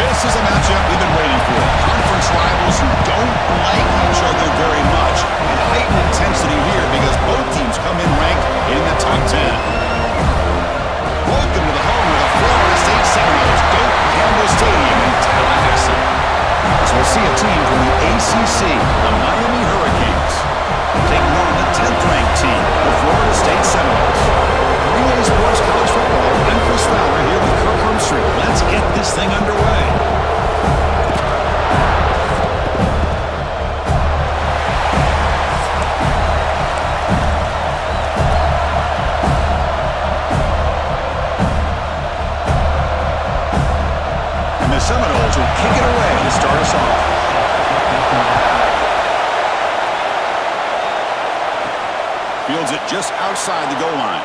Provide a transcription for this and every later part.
This is a matchup we've been waiting for. Conference rivals who don't like each other very much. And heightened intensity here because both teams come in ranked in the top 10. Welcome to the home of the Florida State Seminoles, Doak Campbell Stadium in Tallahassee. So we'll see a team from the ACC, the Miami Hurricanes, taking on the 10th-ranked team, the Florida State Seminoles. Relay Sports College Football. I'm Chris Fowler here with Kirk Hermstreet. Let's get this thing underway. And the Seminoles will kick it away to start us off. Fields it just outside the goal line.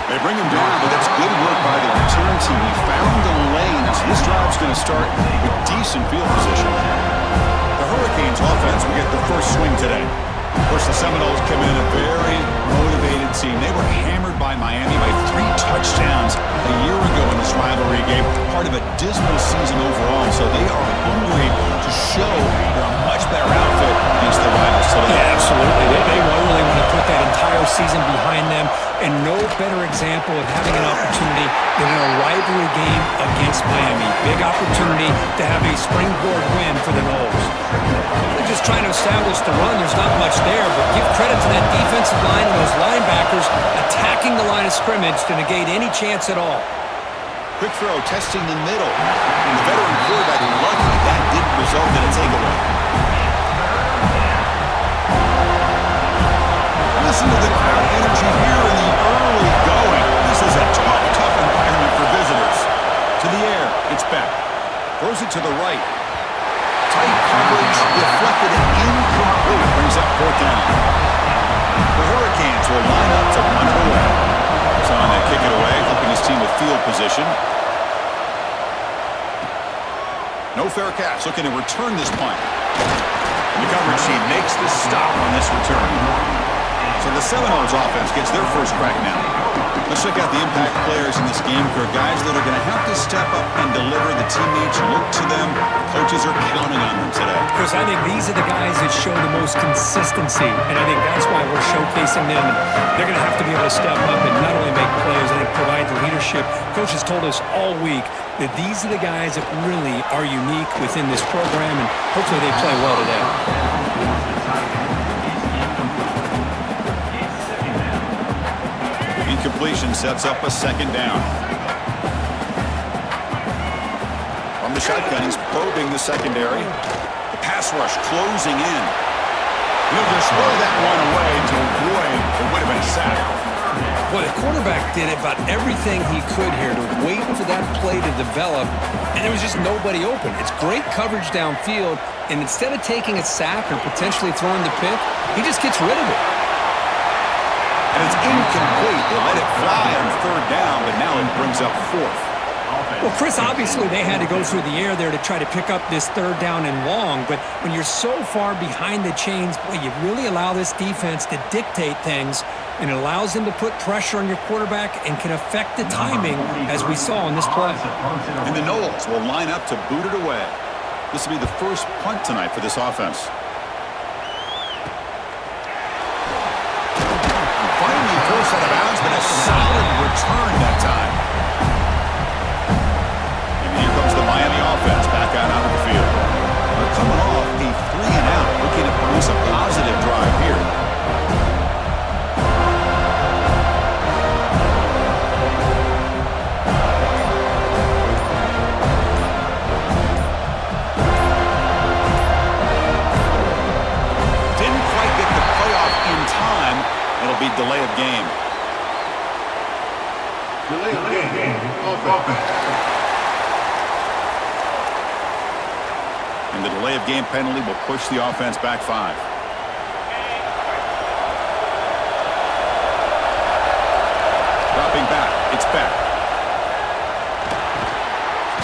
They bring him down, but that's good work by the return team. He found the lanes. This drive's going to start with decent field position. The Hurricanes offense will get the first swing today. Of course, the Seminoles come in a very motivated team. They were hammered by Miami by 3 touchdowns a year ago in this rivalry game. Part of a dismal season overall, so they are hungry to show they're a much better outfit against the rivals today. Yeah, absolutely. They really want to put that entire season behind them, and no better example of having an opportunity than in a rivalry game against Miami. Big opportunity to have a springboard win for the Noles. They're just trying to establish the run. There's not much there, but give credit to that defensive line and those linebackers attacking the line of scrimmage to negate any chance at all. Quick throw, testing the middle. And the veteran quarterback lucky that didn't result in a takeaway. Listen to the crowd energy here in the early going. This is a tough environment for visitors. To the air, it's back. Throws it to the right. Tight coverage, deflected and incomplete. Brings up 4th down. The Hurricanes will line up to punt it away. It's on to kick it away, helping his team with field position. No fair catch, looking to return this punt. The coverage team makes the stop on this return. So the Seminoles offense gets their first crack now. Let's check out the impact players in this game for guys that are going to have to step up and deliver. The teammates look to them. Coaches are counting on them today. Chris, I think these are the guys that show the most consistency, and I think that's why we're showcasing them. And they're going to have to be able to step up and not only make plays, I think provide the leadership. Coaches told us all week that these are the guys that really are unique within this program, and hopefully they play well today. Incompletion sets up a 2nd down. From the shotgun, he's probing the secondary. The pass rush closing in. He'll just throw that one away to avoid what would have been a sack. Boy, the quarterback did about everything he could here to wait for that play to develop, and there was just nobody open. It's great coverage downfield, and instead of taking a sack or potentially throwing the pick, he just gets rid of it. And it's incomplete. They let it fly on 3rd down, but now it brings up 4th. Well, Chris, obviously they had to go through the air there to try to pick up this 3rd down and long, but when you're so far behind the chains, boy, you really allow this defense to dictate things, and it allows them to put pressure on your quarterback and can affect the timing, as we saw in this play. And the Noles will line up to boot it away. This will be the first punt tonight for this offense. Finally forced out of bounds, but a solid return that time. And here comes the Miami offense back out onto the field. They're coming off a 3-and-out, looking to produce a positive drive here. Didn't quite get the playoff in time. It'll be delay of game. Delay of game. And the delay of game penalty will push the offense back 5. Dropping back. It's back.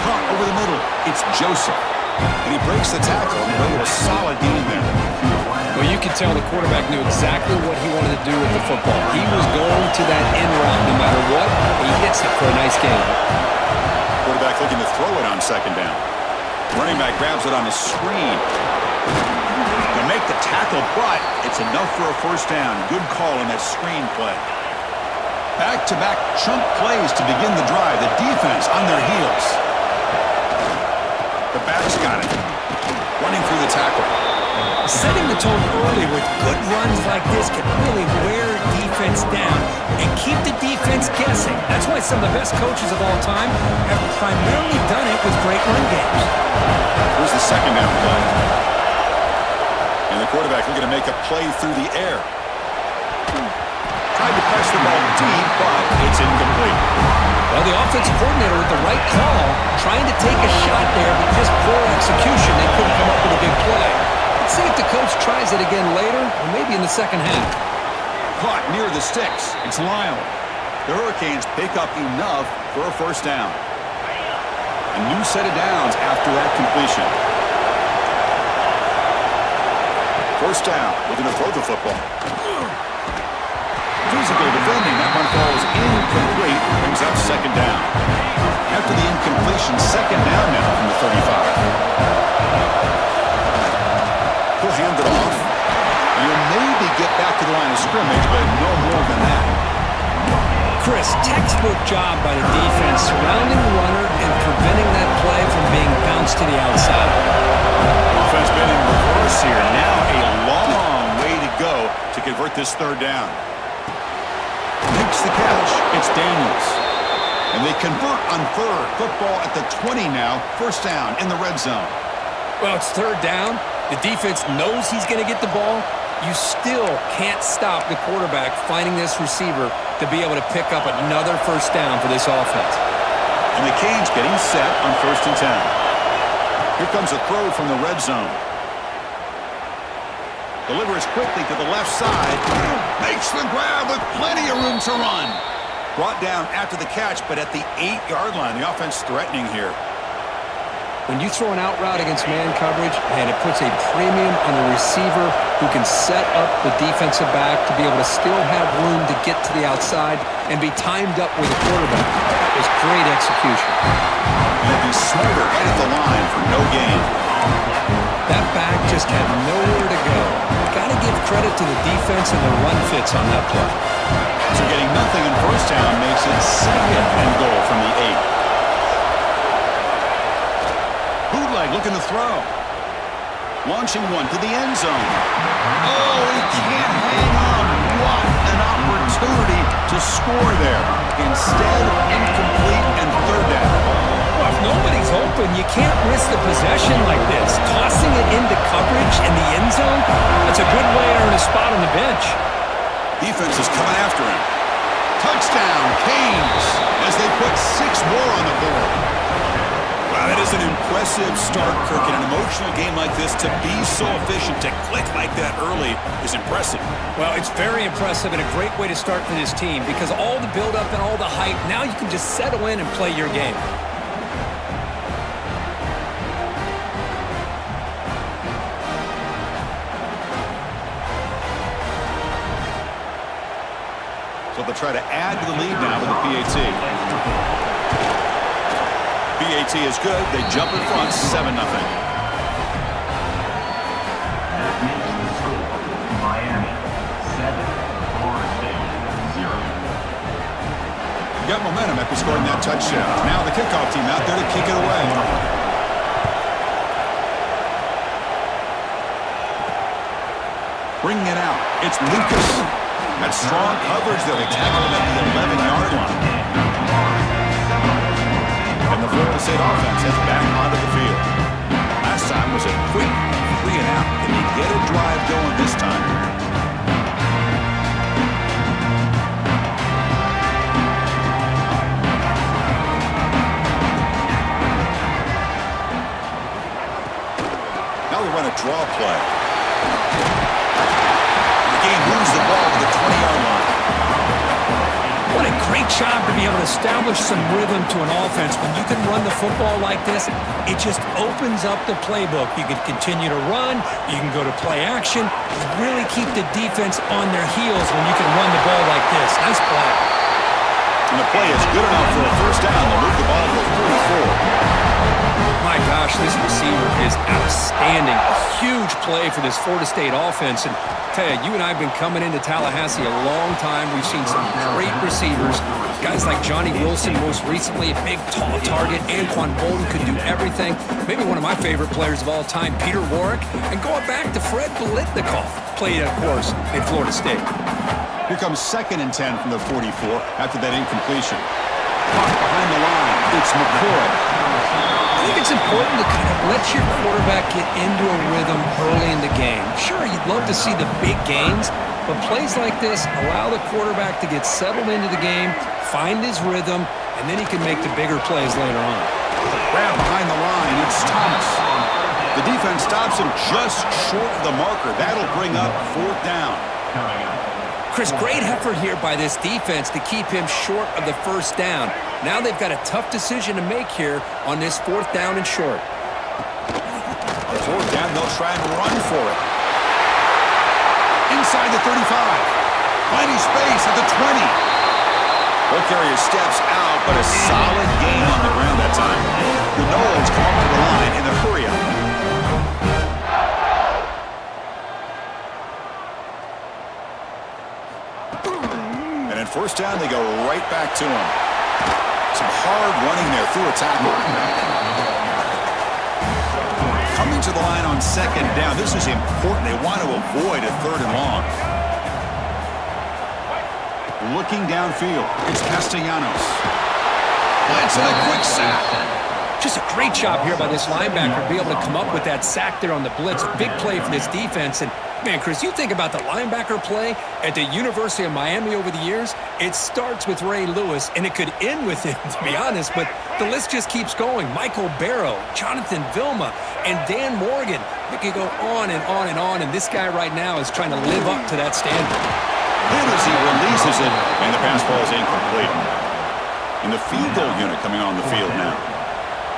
Caught over the middle. It's Joseph. And he breaks the tackle and made a solid game there. Well, you could tell the quarterback knew exactly what he wanted to do with the football. He was going to that end route no matter what. He hits it for a nice game. looking to throw it on second down. Running back grabs it on a screen. To make the tackle, but it's enough for a first down. Good call on that screen play. Back-to-back chunk plays to begin the drive. The defense on their heels. The back's got it. Running through the tackle. Setting the tone early with good runs like this can really wear defense down and keep the defense guessing. That's why some of the best coaches of all time have primarily done it with great run games. Here's the second down play. And the quarterback looking to make a play through the air. Tried to press the ball deep, but it's incomplete. Well, the offensive coordinator with the right call, trying to take a shot there, but just poor execution. They couldn't come up with a big play. Let's see if the coach tries it again later, or maybe in the second half. Caught near the sticks. It's Lyle. The Hurricanes pick up enough for a first down. A new set of downs after that completion. First down. Looking to throw the football. Physical defending. That one falls incomplete. Brings up second down. After the incompletion, second down now from the 35. He'll hand it off. You'll maybe get back to the line of scrimmage, but no more than that. Chris, textbook job by the defense surrounding the runner and preventing that play from being bounced to the outside. Offense been in reverse here. Now a long way to go to convert this third down. Makes the catch. It's Daniels. And they convert on third. Football at the 20 now. First down in the red zone. Well, it's third down. The defense knows he's going to get the ball. You still can't stop the quarterback finding this receiver to be able to pick up another first down for this offense. And the Canes getting set on 1st and 10. Here comes a throw from the red zone. Delivers quickly to the left side. Makes the grab with plenty of room to run. Brought down after the catch, but at the 8-yard line. The offense threatening here. When you throw an out route against man coverage, and it puts a premium on the receiver who can set up the defensive back to be able to still have room to get to the outside and be timed up with the quarterback. That was great execution. He'll be smarter right at the line for no gain. That back just had nowhere to go. Got to give credit to the defense and the run fits on that play. So getting nothing in first down makes it second and goal from the 8. Bootleg looking to throw. Launching one to the end zone. Oh, he can't hang on. What an opportunity to score there. Instead, incomplete and third down. Well, if nobody's open, you can't risk the possession like this. Tossing it into coverage in the end zone, that's a good way to earn a spot on the bench. Defense is coming after him. Touchdown, Canes, as they put 6 more on the board. Wow, that is an impressive start, Kirk. In an emotional game like this, to be so efficient, to click like that early is impressive. Well, it's very impressive and a great way to start for this team because all the build-up and all the hype, now you can just settle in and play your game. So they'll try to add to the lead now with the PAT. PAT is good. They jump in front, 7-0. Miami, 7, Florida State, 0. Got momentum after scoring that touchdown. Now the kickoff team out there to kick it away. Bringing it out. It's Lucas. That strong coverage there. They tackle him at the 11-yard line. And the Florida State offense heads back onto the field. Last time was a quick 3 and out. Can you get a drive going this time? Now we run a draw play. The game moves the ball to the 20-yard line. What a great job to be able to establish some rhythm to an offense. When you can run the football like this, it just opens up the playbook. You can continue to run. You can go to play action. Really keep the defense on their heels when you can run the ball like this. Nice play. And the play is good enough for a first down. They'll move the ball to the 44. is outstanding. A huge play for this Florida State offense. And tell you and I have been coming into Tallahassee a long time. We've seen some great receivers. Guys like Johnny Wilson, most recently, a big, tall target. Anquan Bolden could do everything. Maybe one of my favorite players of all time, Peter Warwick. And going back to Fred Biletnikoff, played, of course, in Florida State. Here comes 2nd and 10 from the 44 after that incompletion. Caught behind the line. It's McCoy. I think it's important to kind of let your quarterback get into a rhythm early in the game. Sure, you'd love to see the big gains, but plays like this allow the quarterback to get settled into the game, find his rhythm, and then he can make the bigger plays later on. Grab behind the line. It's Thomas. The defense stops him just short of the marker. That'll bring up 4th down. Chris, great effort here by this defense to keep him short of the 1st down. Now they've got a tough decision to make here on this 4th down and short. 4th down, they'll try and run for it. Inside the 35. Finding space at the 20. Ball carrier steps out, but a solid gain on the ground that time. The Knowles come up to the line in the hurry-up. And at 1st down, they go right back to him. Some hard running there through a tackle. Coming to the line on 2nd down. This is important. They want to avoid a 3rd and long. Looking downfield. It's Castellanos. Blitz and a quick sack. Just a great job here by this linebacker to be able to come up with that sack there on the blitz. A big play for this defense. And, man, Chris, you think about the linebacker play at the University of Miami over the years, it starts with Ray Lewis, and it could end with him, to be honest, but the list just keeps going. Michael Barrow, Jonathan Vilma, and Dan Morgan. It could go on and on and on, and this guy right now is trying to live up to that standard. And as he releases it, and the pass ball is incomplete. And the field goal unit coming on the field now.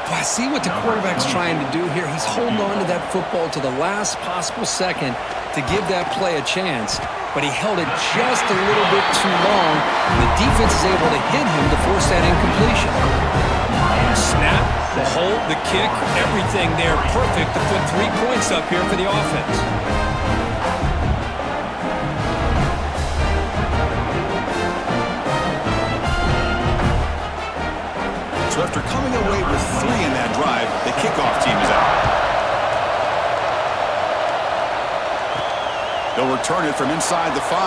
I see what the quarterback's trying to do here. He's holding on to that football to the last possible second to give that play a chance, but he held it just a little bit too long, and the defense is able to hit him to force that incompletion. Snap, the hold, the kick, everything there perfect to put 3 points up here for the offense. So after coming away with 3 in that drive, the kickoff team is out. They'll return it from inside the 5.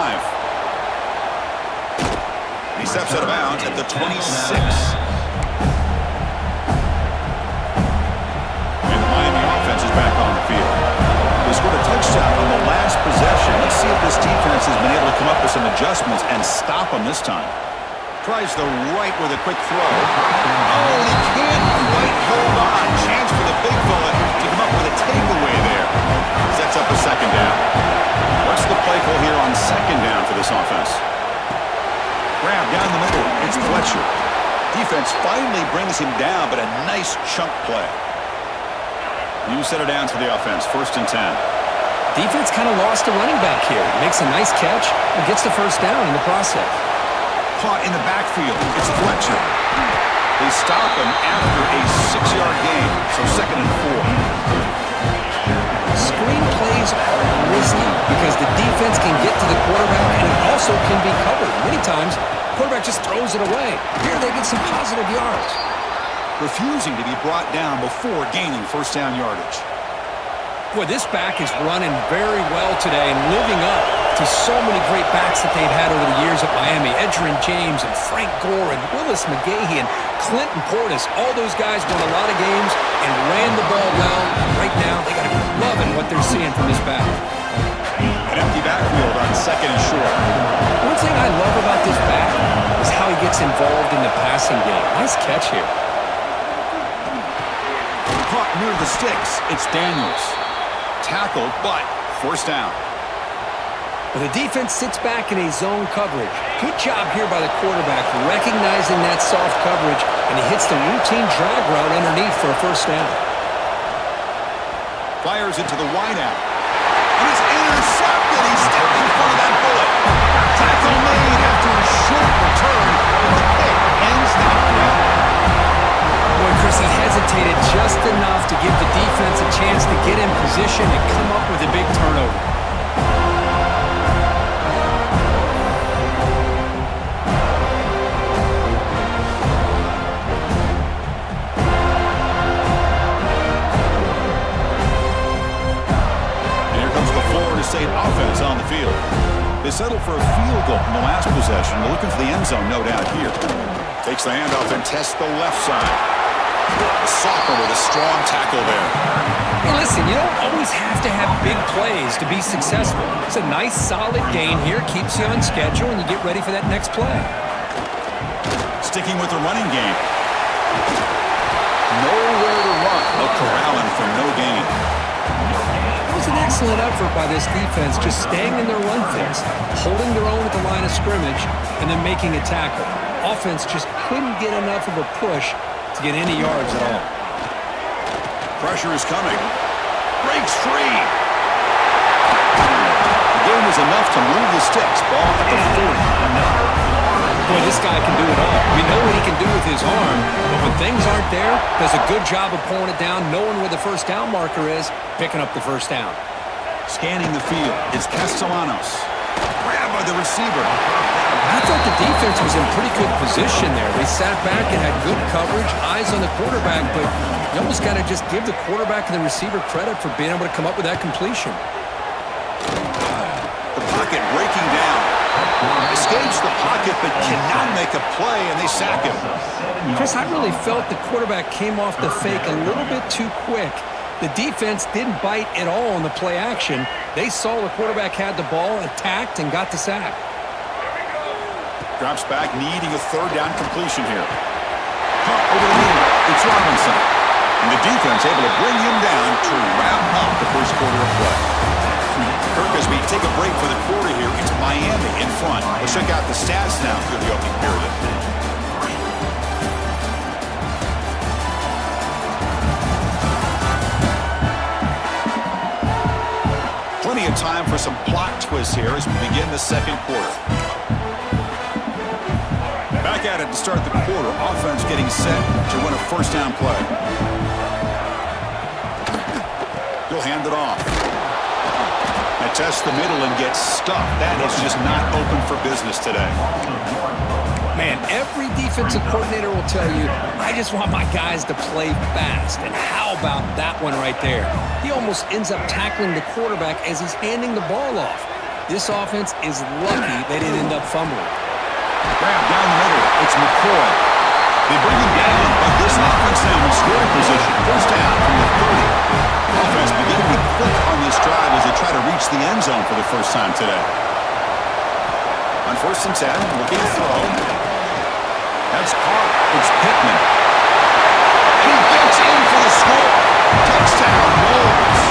He steps out of bounds at the 26. And the Miami offense is back on the field. They scored a touchdown on the last possession. Let's see if this defense has been able to come up with some adjustments and stop them this time. Tries the right with a quick throw. Oh, he can't quite hold on. Chance for the big fella to come up with a takeaway there. Sets up a 2nd down. What's the play call here on 2nd down for this offense? Grab down the middle. It's Fletcher. Defense finally brings him down, but a nice chunk play. New set of downs for the offense. 1st and 10. Defense kind of lost a running back here. Makes a nice catch and gets the 1st down in the process. Caught in the backfield. It's Fletcher. They stop him after a 6-yard gain, so 2nd and 4. Screen plays are risky because the defense can get to the quarterback and it also can be covered. Many times, the quarterback just throws it away. Here they get some positive yards. Refusing to be brought down before gaining 1st down yardage. Boy, this back is running very well today and living up to so many great backs that they've had over the years at Miami. Edgerrin James and Frank Gore and Willis McGahee and Clinton Portis. All those guys won a lot of games and ran the ball well. Right now, they got to be loving what they're seeing from this back. An empty backfield on 2nd and short. One thing I love about this back is how he gets involved in the passing game. Nice catch here. Caught near the sticks. It's Daniels. Tackled, but 1st down. Well, the defense sits back in a zone coverage. Good job here by the quarterback, recognizing that soft coverage, and he hits the routine drag route underneath for a 1st down. Fires into the wideout. And it's intercepted. He stepped in front of that bullet. Tackle made after a short return, and the kick ends that drive. Boy, Chris, he hesitated just enough to give the defense a chance position and come up with a big turnover. State offense on the field. They settled for a field goal in the last possession. They're looking for the end zone, no doubt here. Takes the handoff and tests the left side. Soccer with a strong tackle there. Hey, listen, you don't always have to have big plays to be successful. It's a nice, solid gain here. Keeps you on schedule, and you get ready for that next play. Sticking with the running game. Nowhere to run. They'll corral him for no gain. It was an excellent effort by this defense, just staying in their run fence, holding their own at the line of scrimmage, and then making a tackle. Offense just couldn't get enough of a push to get any yards at all. Pressure is coming. Breaks free. The game was enough to move the sticks. Ball at the 40. Boy, this guy can do it all. We know what he can do with his arm, but when things aren't there, does a good job of pulling it down, knowing where the first down marker is, picking up the first down. Scanning the field, it's Castellanos. Grabbed by the receiver. I thought the defense was in pretty good position there. They sat back and had good coverage, eyes on the quarterback, but you almost got to just give the quarterback and the receiver credit for being able to come up with that completion. The pocket breaking down. Escapes the pocket but cannot make a play, and they sack him. Chris, I really felt the quarterback came off the fake a little bit too quick. The defense didn't bite at all on the play action. They saw the quarterback had the ball, attacked, and got the sack. Drops back, needing a third down completion here. Over the middle, it's Robinson. And the defense able to bring him down to wrap up the first quarter of play. Kirk, as we take a break for the quarter here, it's Miami in front. Let's check out the stats now through the opening period. Plenty of time for some plot twists here as we begin the second quarter. Back at it to start the quarter. Offense getting set to win a first down play. He'll hand it off. They test the middle and get stuffed. That is just not open for business today. Man, every defensive coordinator will tell you, I just want my guys to play fast. And how about that one right there? He almost ends up tackling the quarterback as he's handing the ball off. This offense is lucky they didn't end up fumbling. Grab down the middle. It's McCoy. They bring him down, but this offense now in scoring position. First down from the 30. Offense beginning to click on this drive as they try to reach the end zone for the first time today. On 1st and 10, looking to throw. That's caught. It's Pittman. He gets in for the score. Touchdown, Wolves.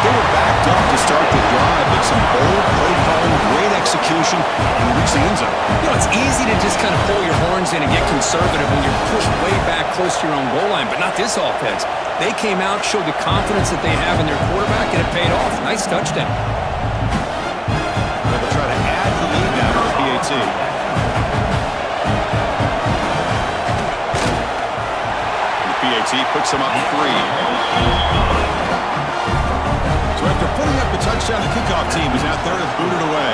They were backed up to start the drive, but some bold play calling, great execution, and reach the end zone. You know, it's easy to just kind of pull your horns in and get conservative when you're pushed way back close to your own goal line, but not this offense. They came out, showed the confidence that they have in their quarterback, and it paid off. Nice touchdown. They'll try to add the lead now to the PAT. The PAT puts them up 3. So after putting up the touchdown, the kickoff team is out there to boot it away.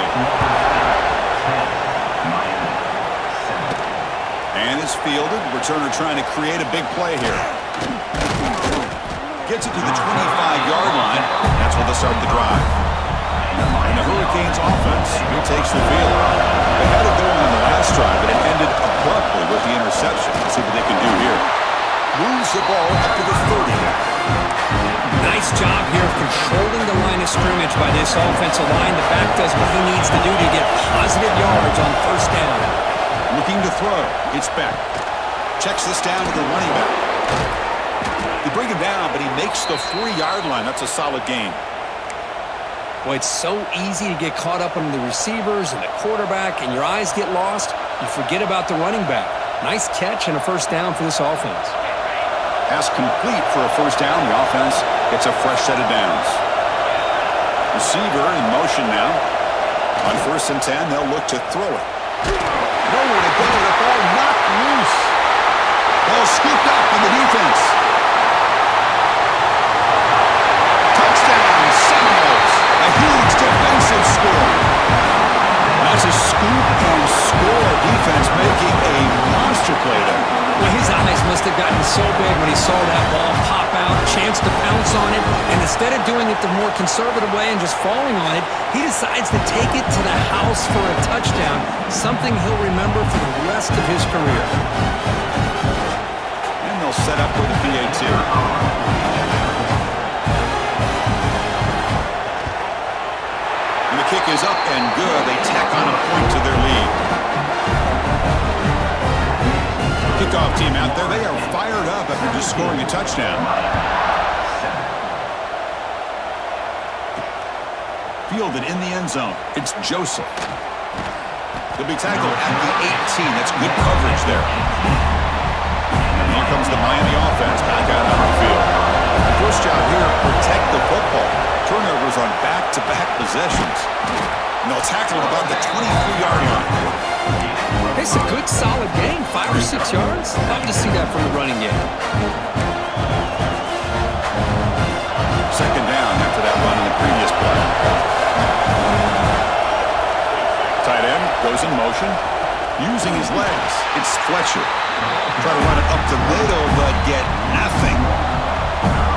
And it's fielded. Returner trying to create a big play here. Gets it to the 25-yard line. That's where they'll start the drive. And the Hurricanes offense takes the field. They had it going on the last drive, but it ended abruptly with the interception. Let's see what they can do here. Moves the ball up to the 30. Nice job here of controlling the line of scrimmage by this offensive line. The back does what he needs to do to get positive yards on first down. Looking to throw. It's Beck. Checks this down to the running back. They bring him down, but he makes the 4-yard line. That's a solid gain. Boy, it's so easy to get caught up on the receivers and the quarterback, and your eyes get lost. You forget about the running back. Nice catch and a first down for this offense. Pass complete for a first down. The offense gets a fresh set of downs. Receiver in motion now. On 1st and 10, they'll look to throw it. Nowhere to go. The ball knocked loose. Ball scooped up on the defense. play there. Well, his eyes must have gotten so big when he saw that ball pop out, chance to pounce on it, and instead of doing it the more conservative way and just falling on it, he decides to take it to the house for a touchdown, something he'll remember for the rest of his career. And they'll set up with a PAT. And the kick is up and good. They tack on a point to their lead. Kickoff team out there, they are fired up after just scoring a touchdown. Fielded in the end zone. It's Joseph. They'll be tackled at the 18. That's good coverage there. And here comes the Miami offense back out on the field. First job here, protect the football. Turnovers on back-to-back possessions. And they'll tackle it about the 23-yard line. It's a good, solid game, 5 or 6 yards. Love to see that from the running game. Second down after that run in the previous play. Tight end goes in motion, using his legs. It's Fletcher. Try to run it up the middle, but get nothing.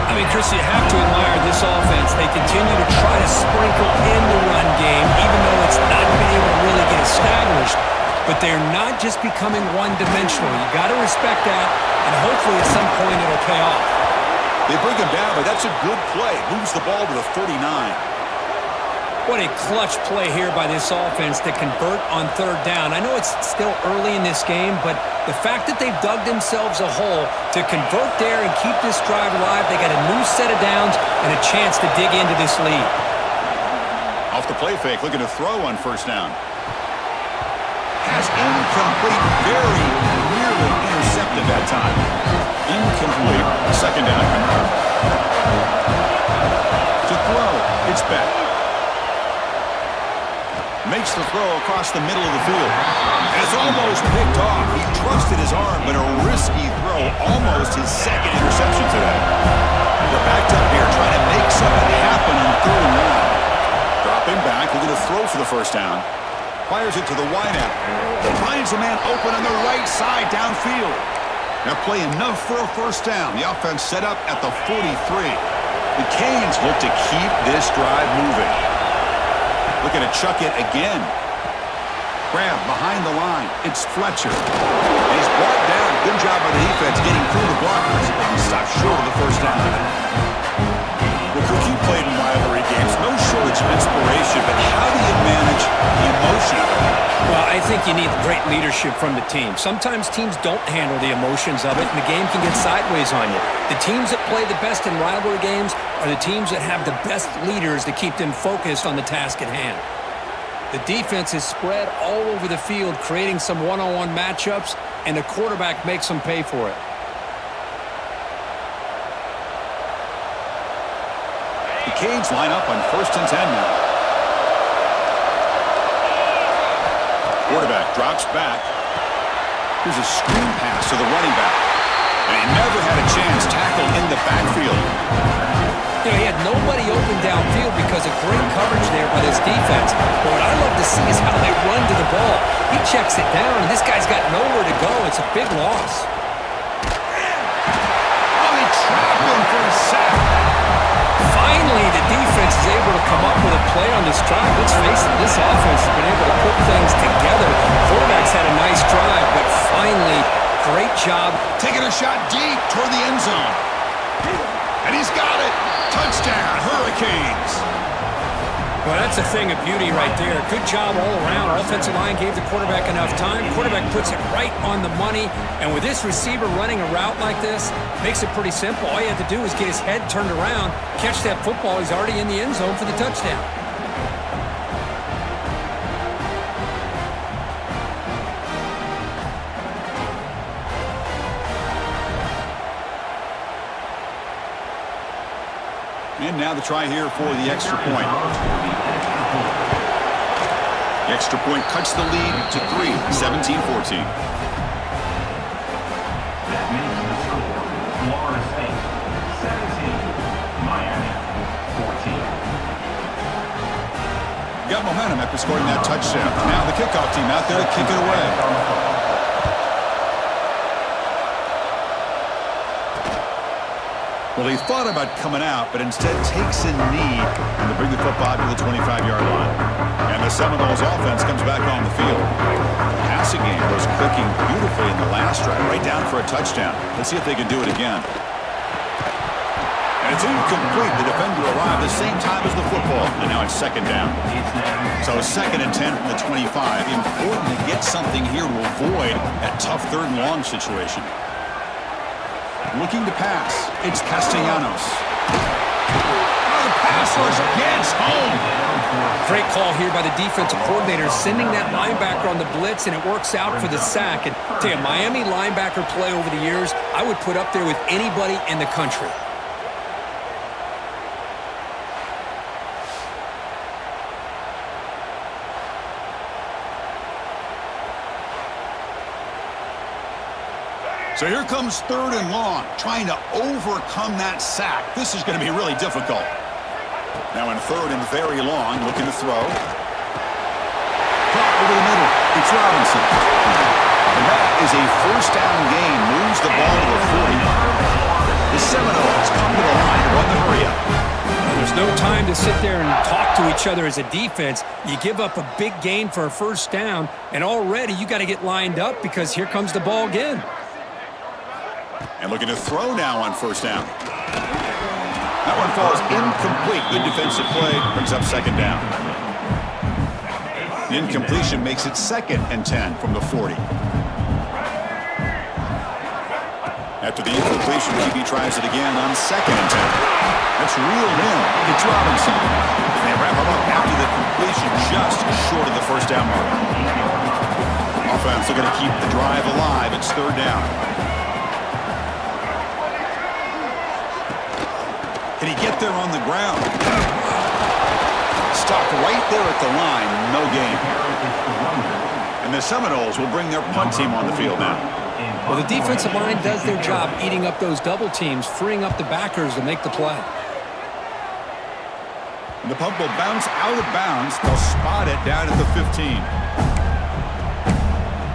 I mean, Chris, you have to admire this offense. They continue to try to sprinkle in the run game, even though it's not been able to really get established. But they're not just becoming one-dimensional. You got to respect that, and hopefully at some point it'll pay off. They bring him down, but that's a good play. Moves the ball to the 39. What a clutch play here by this offense to convert on third down. I know it's still early in this game, but the fact that they've dug themselves a hole to convert there and keep this drive alive, they got a new set of downs and a chance to dig into this lead. Off the play fake, looking to throw on first down. Pass incomplete, very nearly intercepted that time. Incomplete, second down. To throw, it's back. Makes the throw across the middle of the field. And it's almost picked off. He trusted his arm, but a risky throw, almost his second interception today. They're backed up here, trying to make something happen on third and one. Dropping back, looking to throw for the first down. Fires it to the wideout. Finds a man open on the right side downfield. Now play enough for a first down. The offense set up at the 43. The Canes look to keep this drive moving. Looking to chuck it again. Grab behind the line. It's Fletcher. And he's brought down. Good job by the defense getting through the blockers. And stopped short of the first down. The Cookie played in rivalry games. No shortage of inspiration, but how do you manage the emotion of it? Well, I think you need great leadership from the team. Sometimes teams don't handle the emotions of it, and the game can get sideways on you. The teams that play the best in rivalry games are the teams that have the best leaders to keep them focused on the task at hand. The defense is spread all over the field, creating some one-on-one matchups, and the quarterback makes them pay for it. The Canes line up on 1st and 10 now. Quarterback drops back. Here's a screen pass to the running back. And he never had a chance tackled in the backfield. You know, he had nobody open downfield because of great coverage there by this defense. But what I love to see is how they run to the ball. He checks it down, and this guy's got nowhere to go. It's a big loss. Oh, they trapped him for a sack. Finally, the defense is able to come up with a play on this drive. Let's face it, this offense has been able to put things together. Quarterback's had a nice drive, but finally, great job. Taking a shot deep toward the end zone. And he's got it. Touchdown, Hurricanes. Well, that's a thing of beauty right there. Good job all around. Offensive line gave the quarterback enough time. Quarterback puts it right on the money. And with this receiver running a route like this, makes it pretty simple. All you have to do is get his head turned around, catch that football. He's already in the end zone for the touchdown. And now the try here for the extra point. The extra point cuts the lead to 3, 17-14. That makes the score Florida State 17, Miami 14. Got momentum after scoring that touchdown. Now the kickoff team out there to kick it away. Well, he thought about coming out, but instead takes a knee and to bring the football to the 25-yard line. And the Seminoles offense comes back on the field. The passing game was clicking beautifully in the last drive, right down for a touchdown. Let's see if they can do it again. And it's incomplete. The defender arrived the same time as the football, and now it's second down. So 2nd and 10 from the 25. Important to get something here to avoid that tough 3rd and long situation. Looking to pass. It's Castellanos. Oh, the pass rush gets home. Great call here by the defensive coordinator, sending that linebacker on the blitz, and it works out for the sack. And tell you, Miami linebacker play over the years, I would put up there with anybody in the country. So here comes 3rd and long, trying to overcome that sack. This is going to be really difficult. Now in 3rd and very long, looking to throw. Caught over the middle. It's Robinson. And that is a 1st down gain. Moves the ball to the 40. The Seminoles come to the line to run the hurry up. There's no time to sit there and talk to each other as a defense. You give up a big gain for a 1st down, and already you got to get lined up because here comes the ball again. And looking to throw now on 1st down. That one falls incomplete. Good defensive play. Brings up 2nd down. The incompletion makes it 2nd and 10 from the 40. After the incompletion, QB tries it again on 2nd and 10. That's reeled in. It's Robinson. And they wrap him up after the completion just short of the 1st down mark. Offense looking to keep the drive alive. It's 3rd down. Can he get there on the ground? Stopped right there at the line. No gain. And the Seminoles will bring their punt team on the field now. Well, the defensive line does their job eating up those double teams, freeing up the backers to make the play. And the punt will bounce out of bounds. They'll spot it down at the 15.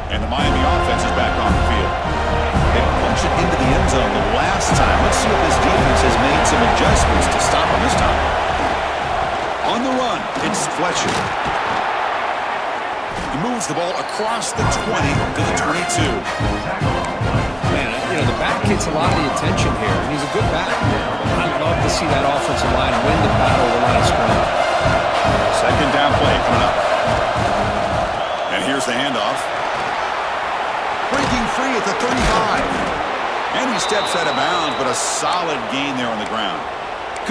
And the Miami offense is back on the field. They punched it into the end zone the last time. Let's see if this defense has made some adjustments to stop him this time. On the run, it's Fletcher. He moves the ball across the 20 to the 22. Man, you know, the back gets a lot of the attention here, and he's a good back. I'd love to see that offensive line win the battle of the line of scrimmage. 2nd down play coming up. And here's the handoff. Breaking free at the 35. And he steps out of bounds, but a solid gain there on the ground.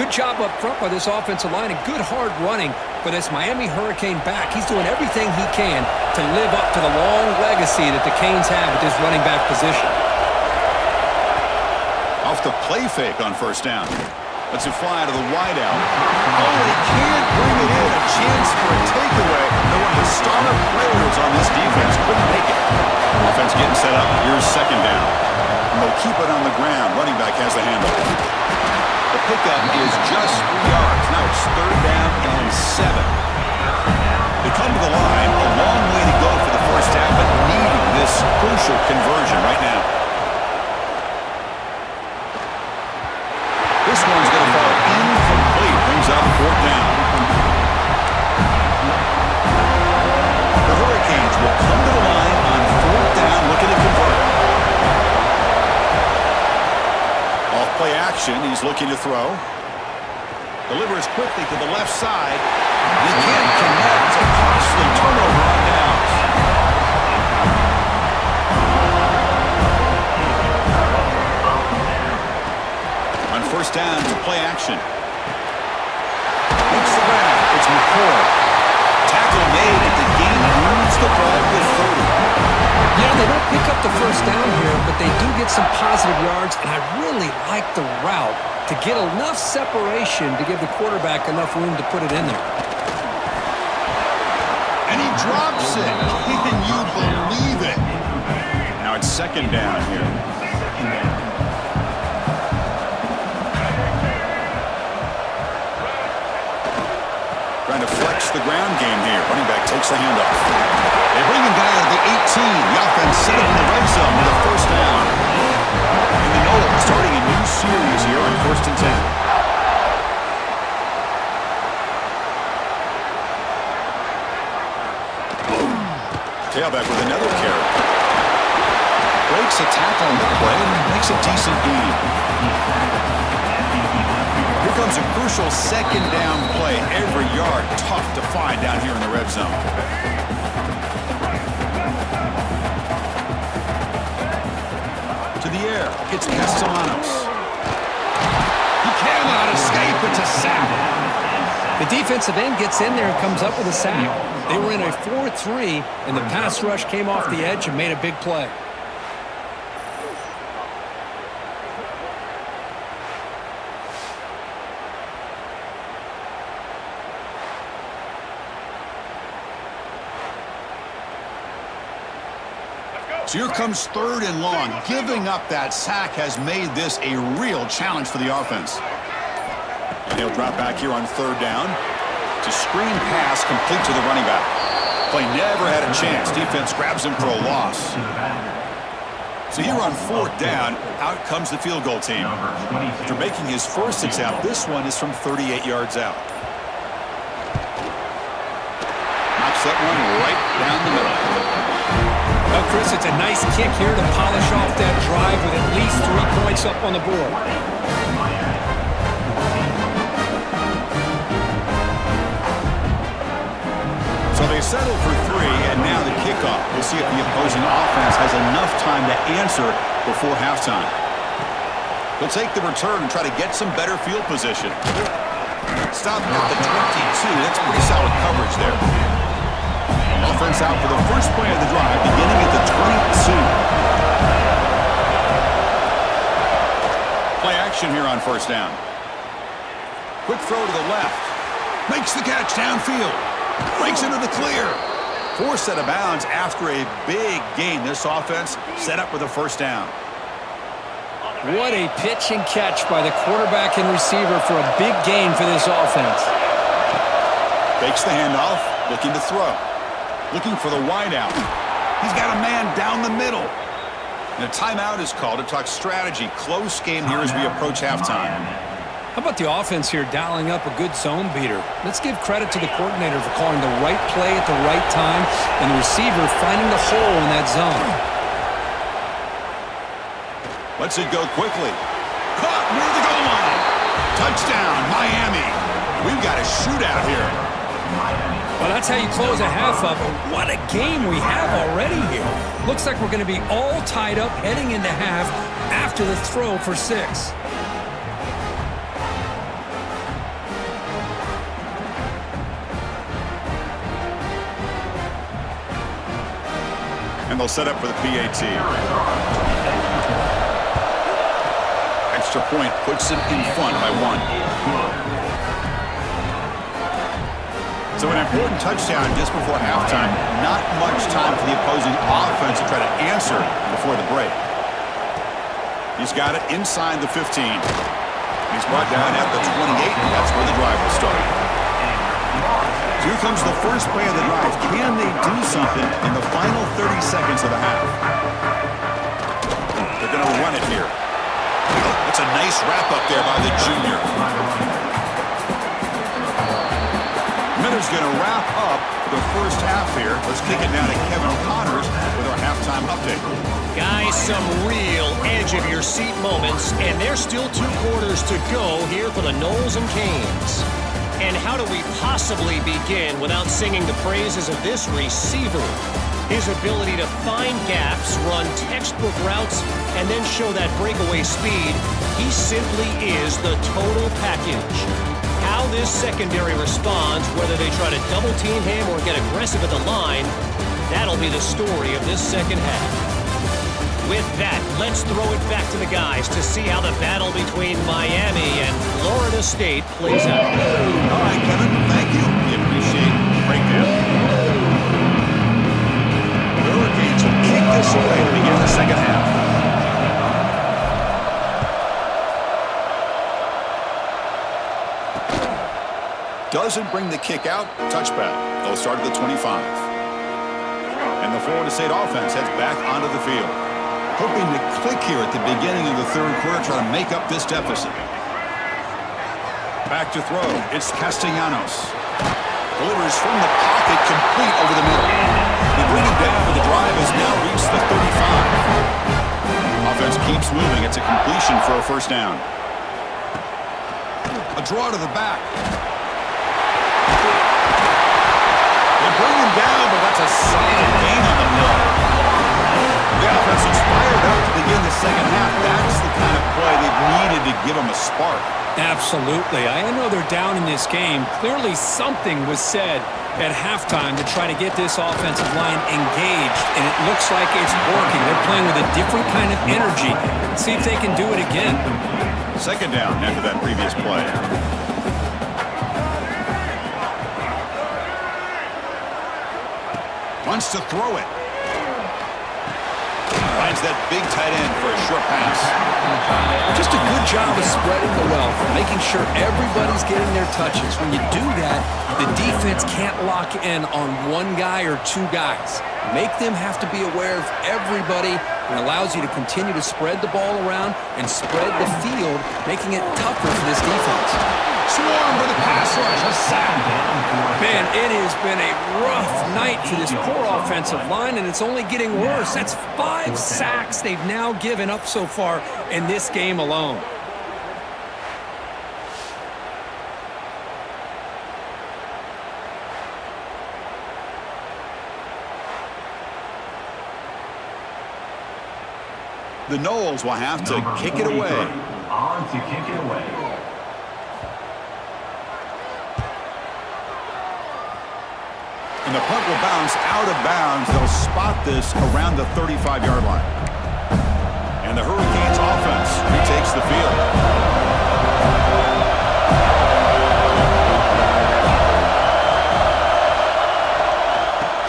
Good job up front by this offensive line and good hard running for this Miami Hurricane back. He's doing everything he can to live up to the long legacy that the Canes have at this running back position. Off the play fake on 1st down. Lets it fly to the wideout. Oh, he can't bring it in. A chance for a takeaway. And one of the star players on this defense couldn't make it. Offense getting set up. Here's 2nd down. And they'll keep it on the ground. Running back has the handoff. The pickup is just 3 yards. Now it's 3rd down and 7. They come to the line. A long way to go for the 1st down, but needing this crucial conversion right now. This one's going to fall incomplete. Brings up 4th down. The Hurricanes will come to the line on 4th down, looking to convert. Off play action. He's looking to throw. Delivers quickly to the left side. And he can't connect. A costly turnover on downs. On 1st down to play action. Hits the ground. It's McCoy. Tackle made at the gain. Moves the ball to 30. Yeah, they don't pick up the 1st down here, but they do get some positive yards, and I really like the route to get enough separation to give the quarterback enough room to put it in there. And he drops it. Can you believe it? Now it's 2nd down here. Trying to flex the ground game here. Running back takes the handoff. They bring him down at the 18. The offense set up in the red zone with a 1st down. And the Nolan starting a new series here on 1st and takes a decent beating. Here comes a crucial second down play. Every yard tough to find down here in the red zone. To the air, it's Castellanos. He cannot escape. It's a sack. The defensive end gets in there and comes up with a sack. They were in a 4-3, and the pass rush came off the edge and made a big play. So here comes 3rd and long. Giving up that sack has made this a real challenge for the offense. And he'll drop back here on 3rd down. It's a screen pass complete to the running back. Play never had a chance. Defense grabs him for a loss. So here on 4th down, out comes the field goal team. After making his first attempt, this one is from 38 yards out. Knocks that one right down the middle. Well, Chris, it's a nice kick here to polish off that drive with at least 3 points up on the board. So they settle for 3, and now the kickoff. We'll see if the opposing offense has enough time to answer before halftime. They'll take the return and try to get some better field position. Stop at the 22. That's pretty solid coverage there. Offense out for the first play of the drive, beginning at the 22. Play action here on 1st down. Quick throw to the left. Makes the catch downfield. Breaks into the clear. Forced out of bounds after a big gain. This offense set up with a 1st down. What a pitch and catch by the quarterback and receiver for a big gain for this offense. Fakes the handoff, looking to throw. Looking for the wideout. He's got a man down the middle. And a timeout is called to talk strategy. Close game here as we approach halftime. How about the offense here dialing up a good zone beater? Let's give credit to the coordinator for calling the right play at the right time and the receiver finding the hole in that zone. Lets it go quickly. Caught near the goal line. Touchdown, Miami. We've got a shootout here. Well, that's how you close a half of it. What a game we have already here. Looks like we're going to be all tied up heading into half after the throw for 6. And they'll set up for the PAT. Extra point puts them in front by 1. So an important touchdown just before halftime. Not much time for the opposing offense to try to answer before the break. He's got it inside the 15. He's brought down at the 28, and that's where the drive will start. So here comes the first play of the drive. Can they do something in the final 30 seconds of the half? They're going to run it here. That's a nice wrap-up there by the junior. Miller's going to wrap up the first half here. Let's kick it down to Kevin Connors with our halftime update. Guys, some real edge-of-your-seat moments, and there's still 2 quarters to go here for the Noles and Canes. And how do we possibly begin without singing the praises of this receiver? His ability to find gaps, run textbook routes, and then show that breakaway speed. He simply is the total package. How this secondary responds, whether they try to double-team him or get aggressive at the line, that'll be the story of this second half. With that, let's throw it back to the guys to see how the battle between Miami and Florida State plays out. All right, Kevin, thank you. We appreciate the breakdown. The Hurricanes will kick this away to begin the second half. Doesn't bring the kick out. Touchback. They'll start at the 25. And the Florida State offense heads back onto the field. Hoping to click here at the beginning of the third quarter, trying to make up this deficit. Back to throw. It's Castellanos. Delivers from the pocket, complete over the middle. They bring him down, but the drive has now reached the 35. Offense keeps moving. It's a completion for a first down. A draw to the back. They bring him down, but that's a solid gain on the play. The offense was fired up to begin the second half. That's the kind of play they've needed to give them a spark. Absolutely. I know they're down in this game. Clearly something was said at halftime to try to get this offensive line engaged, and it looks like it's working. They're playing with a different kind of energy. Let's see if they can do it again. Second down after that previous play. Wants to throw it. Finds that big tight end for a short pass. Just a good job of spreading the wealth, making sure everybody's getting their touches. When you do that, the defense can't lock in on one guy or two guys. Make them have to be aware of everybody, and allows you to continue to spread the ball around and spread the field, making it tougher for this defense. Swarm with a pass rush, a sack. Man, it has been a rough night for this poor offensive line, and it's only getting worse. That's 5 sacks they've now given up so far in this game alone. The Noles will have to kick it away. On to kick it away. And the punt will bounce out of bounds. They'll spot this around the 35-yard line. And the Hurricanes offense retakes the field.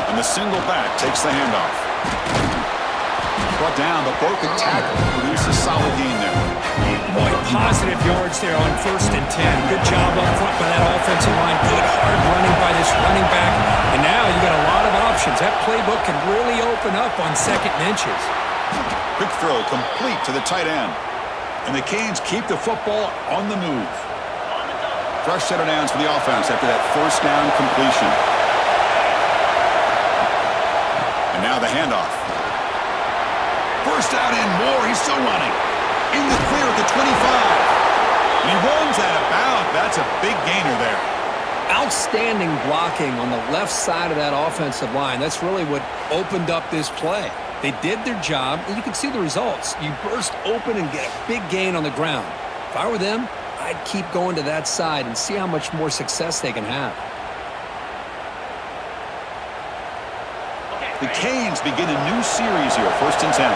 And the single back takes the handoff. Brought down, the broken tackle produces solid gain there. Boy, positive yards there on 1st and 10. Good job up front by that offensive line. Good hard running by this running back. And now you got a lot of options. That playbook can really open up on 2nd and inches. Quick throw complete to the tight end. And the Canes keep the football on the move. Fresh set of downs for the offense after that first down completion. And now the handoff. First out and more. He's still running. In the clear at the 25. And he runs out of bounds. That's a big gainer there. Outstanding blocking on the left side of that offensive line. That's really what opened up this play. They did their job, and you can see the results. You burst open and get a big gain on the ground. If I were them, I'd keep going to that side and see how much more success they can have. The Canes begin a new series here, 1st and 10.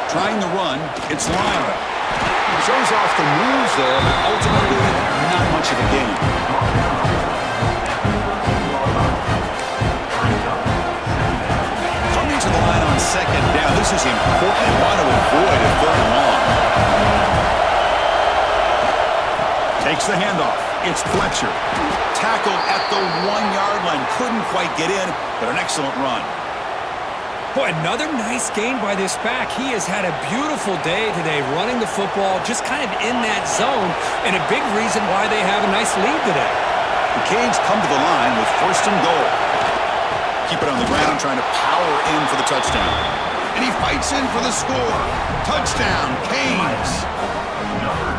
Trying to run, it's Lyon. Shows off the moves there, but ultimately not much of a gain. Coming to the line on 2nd down, this is important. They want to avoid a 3rd and long. Takes the handoff. It's Fletcher. Tackled at the 1-yard line. Couldn't quite get in, but an excellent run. Boy, another nice gain by this back. He has had a beautiful day today running the football, just kind of in that zone, and a big reason why they have a nice lead today. The Canes come to the line with 1st and goal. Keep it on the ground, trying to power in for the touchdown. And he fights in for the score. Touchdown, Canes.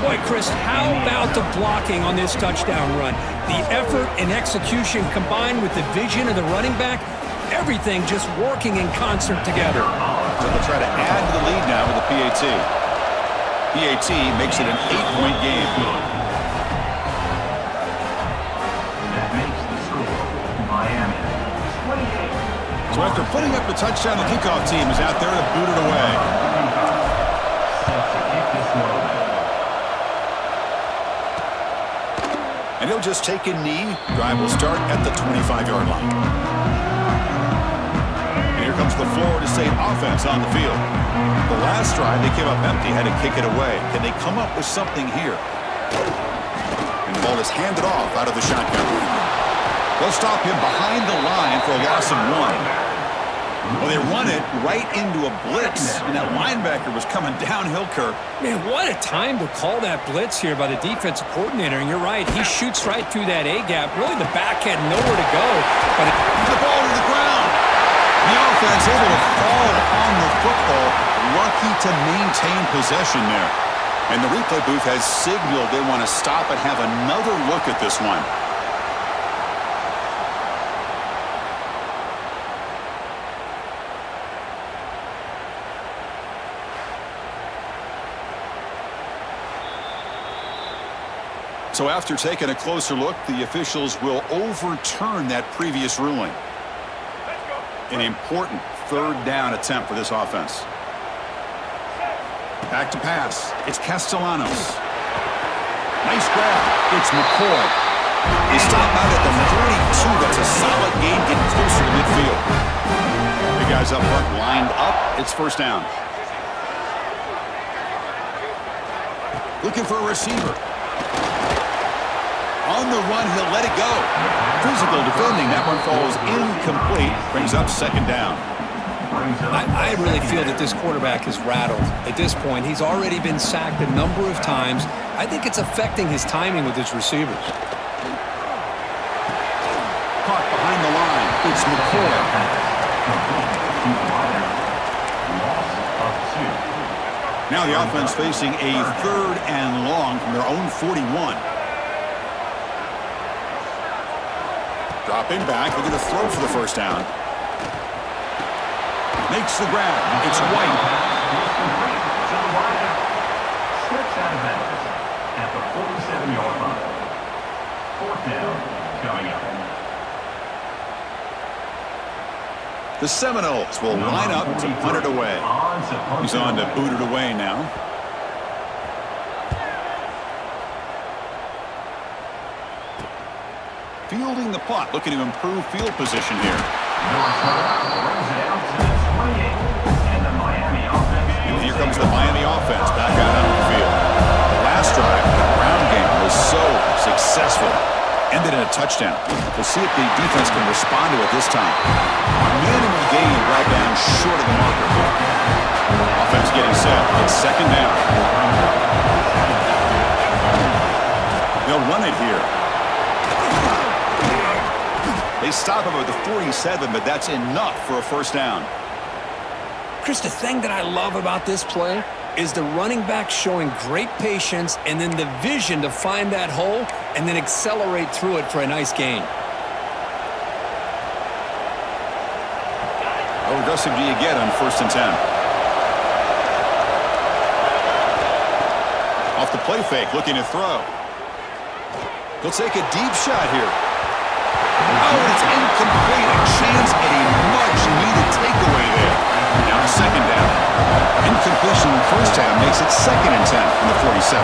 Boy, Chris, how about the blocking on this touchdown run? The effort and execution combined with the vision of the running back, everything just working in concert together. So they'll try to add to the lead now with the PAT. PAT makes it an 8-point game. That makes the score Miami 28. So after putting up the touchdown, the kickoff team is out there to boot it away. Set to kick this one. And he'll just take a knee. Drive will start at the 25-yard line. And here comes the Florida State offense on the field. The last drive, they came up empty, had to kick it away. Can they come up with something here? And the ball is handed off out of the shotgun. They'll stop him behind the line for a loss of 1. Well, they run it right into a blitz, and that linebacker was coming downhill, Kirk. Man, what a time to call that blitz here by the defensive coordinator. And you're right, he shoots right through that A-gap. Really, the back had nowhere to go. But the ball to the ground. The offense able to fall on the football, lucky to maintain possession there. And the replay booth has signaled they want to stop and have another look at this one. So after taking a closer look, the officials will overturn that previous ruling. An important third down attempt for this offense. Back to pass. It's Castellanos. Nice grab. It's McCoy. He stopped out at the 42. That's a solid gain getting closer to midfield. The guys up front lined up. It's first down. Looking for a receiver. On the run, he'll let it go. Physical defending. That one falls incomplete. Brings up second down. I really feel that this quarterback is rattled. At this point, he's already been sacked a number of times. I think it's affecting his timing with his receivers. Caught behind the line. It's McCoy. Now the offense facing a third and long from their own 41. Dropping back, looking to throw for the first down. Makes the grab. It's White. Slips out of bounds at the 47-yard line. Fourth down coming up. The Seminoles will line up to punt it away. He's on to boot it away now. Fielding the punt, looking to improve field position here. And here comes the Miami offense back out on the field. The last drive, the ground game was so successful. Ended in a touchdown. We'll see if the defense can respond to it this time. Minimal gain right down short of the marker. Offense getting set. It's second down. They'll run it here. They stop him at the 47, but that's enough for a first down. Chris, the thing that I love about this play is the running back showing great patience and then the vision to find that hole and then accelerate through it for a nice gain. How aggressive do you get on first and 10? Off the play fake, looking to throw. He'll take a deep shot here. Oh, it's incomplete. A chance at a much-needed takeaway there. Now a second down. Incompletion in the first half makes it second and 10 from the 47.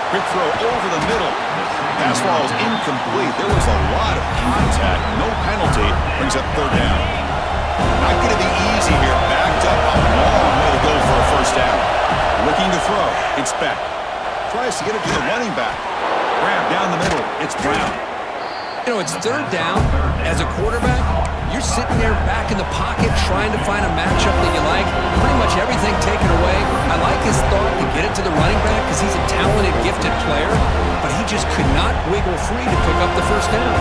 Quick throw over the middle. Pass ball is incomplete. There was a lot of contact. No penalty. Brings up third down. Not going to be easy here. Backed up a long way to go for a first down. Looking to throw. It's Beck. Tries to get it to the running back. Grab down the middle. It's Brown. You know, it's third down. As a quarterback, you're sitting there back in the pocket trying to find a matchup that you like. Pretty much everything taken away. I like his thought to get it to the running back because he's a talented, gifted player, but he just could not wiggle free to pick up the first down.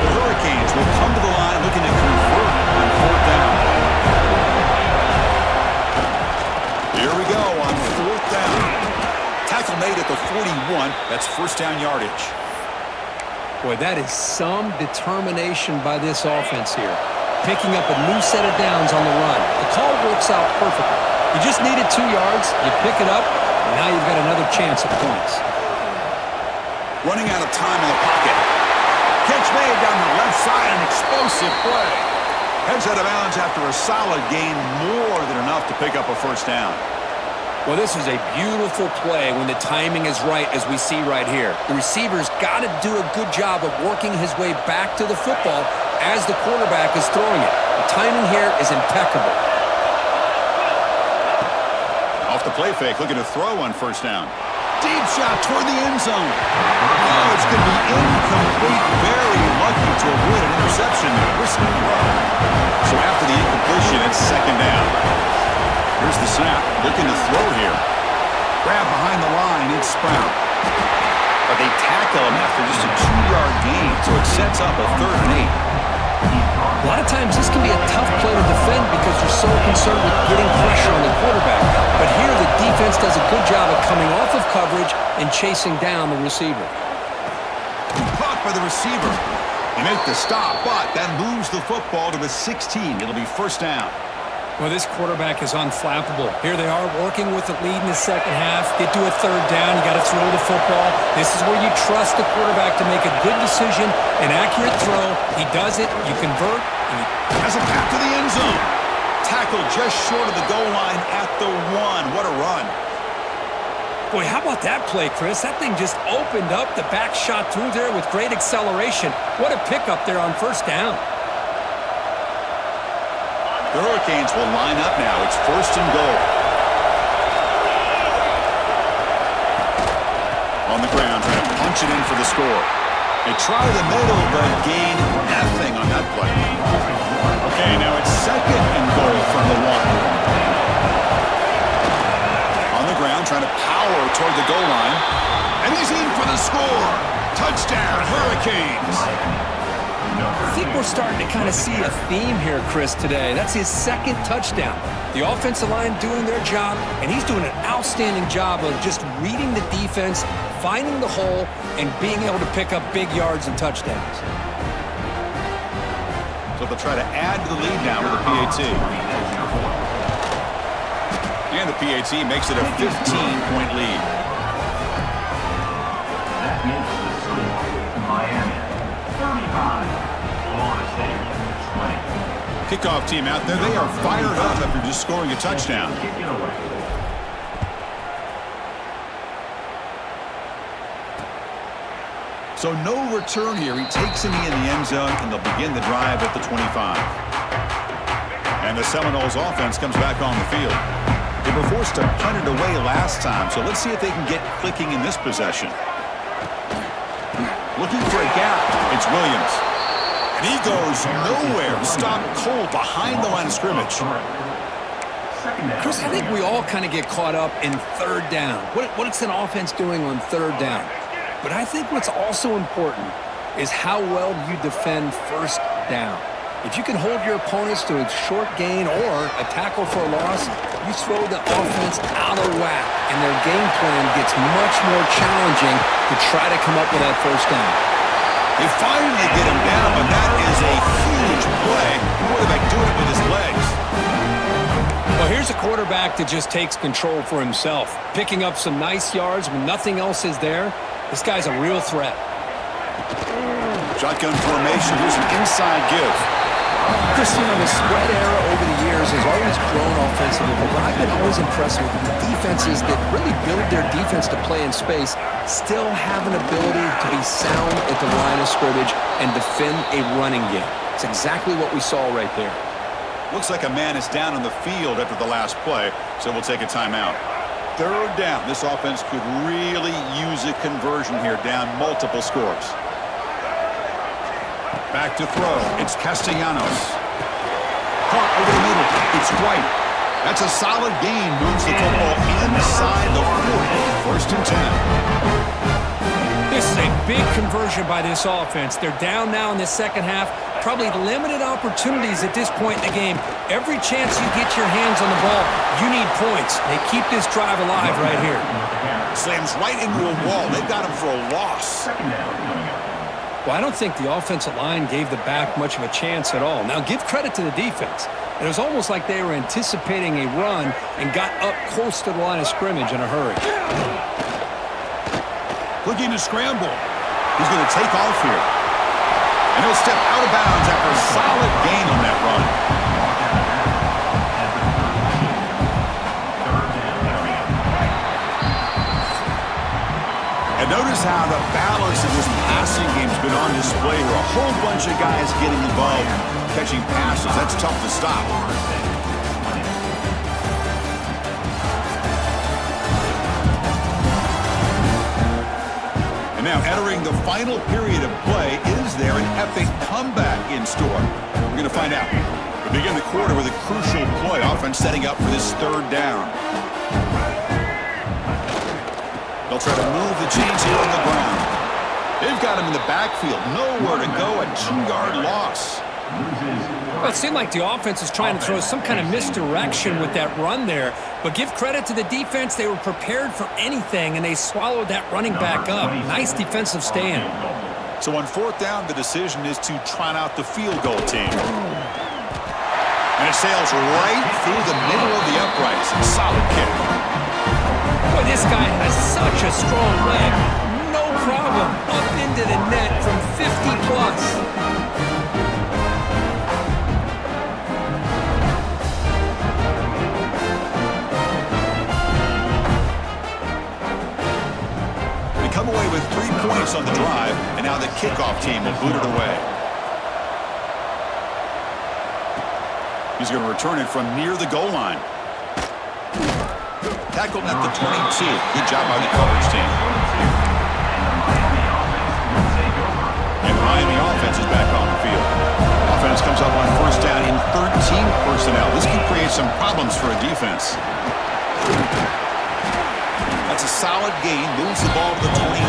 The Hurricanes will come to the line looking to convert on fourth down. Here we go on fourth down. Tackle made at the 41. That's first down yardage. Boy, that is some determination by this offense here. Picking up a new set of downs on the run. The call works out perfectly. You just needed 2 yards. You pick it up. And now you've got another chance at points. Running out of time in the pocket. Catch made down the left side. An explosive play. Heads out of bounds after a solid gain. More than enough to pick up a first down. Well, this is a beautiful play when the timing is right, as we see right here. The receiver's got to do a good job of working his way back to the football as the quarterback is throwing it. The timing here is impeccable. Off the play fake, looking to throw on first down. Deep shot toward the end zone. Oh, it's going to be incomplete. Very lucky to avoid an interception there. Risky throw. So after the incompletion, it's second down. Here's the snap. Looking to throw here. Grab behind the line. It's Sprout. but they tackle him after just a 2-yard gain, so it sets up a 3rd and 8. A lot of times this can be a tough play to defend because you're so concerned with getting pressure on the quarterback. But here the defense does a good job of coming off of coverage and chasing down the receiver. Caught by the receiver. They make the stop, but that moves the football to the 16. It'll be 1st down. Well, this quarterback is unflappable. Here they are working with the lead in the second half. Get to a 3rd down. You got to throw the football. This is where you trust the quarterback to make a good decision, an accurate throw. He does it. You convert. Has a path to the end zone. Tackled just short of the goal line at the 1. What a run. Boy, how about that play, Chris? That thing just opened up. The back shot through there with great acceleration. What a pickup there on 1st down. The Hurricanes will line up now. It's 1st and goal. On the ground, trying to punch it in for the score. They try the middle, but gain nothing on that play. Okay, now it's 2nd and goal from the 1. On the ground, trying to power toward the goal line. And he's in for the score. Touchdown, Hurricanes. I think we're starting to kind of see a theme here, Chris, today. That's his 2nd touchdown. The offensive line doing their job, and he's doing an outstanding job of just reading the defense, finding the hole, and being able to pick up big yards and touchdowns. So they'll try to add to the lead now with the PAT. And the PAT makes it a 15-point lead. That is the score. Miami 35. Florida State 20. Kickoff team out there. They are fired up after just scoring a touchdown. Kick it away. So no return here. He takes it in the end zone, and they'll begin the drive at the 25. And the Seminoles offense comes back on the field. They were forced to punt it away last time, so let's see if they can get clicking in this possession. Looking for a gap. It's Williams. And he goes nowhere. Stopped cold behind the line of scrimmage. Chris, I think we all kind of get caught up in 3rd down. What is an offense doing on 3rd down? But I think what's also important is how well you defend 1st down. If you can hold your opponents to a short gain or a tackle for a loss, you throw the offense out of whack, and their game plan gets much more challenging to try to come up with that 1st down. They finally get him down, but that is a huge play. Quarterback doing it with his legs. Well, here's a quarterback that just takes control for himself, picking up some nice yards when nothing else is there. This guy's a real threat. Shotgun formation. Here's an inside give. Christian, the spread era over the years has always grown offensively, but what I've been always impressed with the defenses that really build their defense to play in space still have an ability to be sound at the line of scrimmage and defend a running game. It's exactly what we saw right there. Looks like a man is down on the field after the last play, so we'll take a timeout. 3rd down. This offense could really use a conversion here, down multiple scores. Back to throw. It's Castellanos. Caught over the middle. It's White. That's a solid gain. Moves the football inside the 40. 1st and 10. This is a big conversion by this offense. They're down now in the second half. Probably limited opportunities at this point in the game. Every chance you get your hands on the ball, you need points. They keep this drive alive right here. Slams right into a wall. They've got him for a loss. Well, I don't think the offensive line gave the back much of a chance at all. Now, give credit to the defense. It was almost like they were anticipating a run and got up close to the line of scrimmage in a hurry. Looking to scramble. He's going to take off here. And he'll step out of bounds after a solid gain on that run. And notice how the balance of this passing game's been on display here. A whole bunch of guys getting involved, catching passes. That's tough to stop. And now entering the final period of play, is there an epic comeback in store? We're going to find out. We begin the quarter with a crucial play. Offense setting up for this 3rd down. They'll try to move the chains here on the ground. They've got him in the backfield. Nowhere to go. A 2-yard loss. Well, it seemed like the offense was trying to throw some kind of misdirection with that run there. But give credit to the defense. They were prepared for anything, and they swallowed that running back up. Nice defensive stand. So on 4th down, the decision is to trot out the field goal team. And it sails right through the middle of the uprights. Solid kick. Boy, this guy has such a strong leg. No problem. Up into the net from 50+. Come away with 3 points on the drive, and now the kickoff team will boot it away. He's going to return it from near the goal line. Tackled at the 22. Good job by the coverage team. And Miami offense is back on the field. Offense comes up on 1st down in 13 personnel. This can create some problems for a defense. That's a solid gain. Moves the ball to the 29.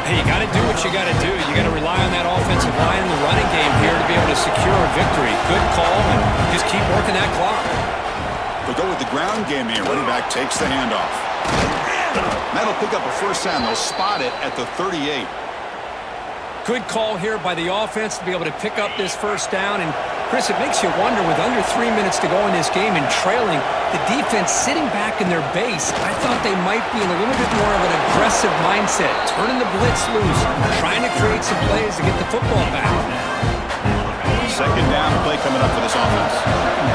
Hey, you got to do what you got to do. You got to rely on that offensive line and the running game here to be able to secure a victory. Good call, and just keep working that clock. They'll go with the ground game here. Running back takes the handoff. That'll pick up a 1st down. They'll spot it at the 38. Good call here by the offense to be able to pick up this 1st down. And, Chris, it makes you wonder, with under 3 minutes to go in this game and trailing, the defense sitting back in their base, I thought they might be in a little bit more of an aggressive mindset, turning the blitz loose, trying to create some plays to get the football back. 2nd down play coming up for this offense.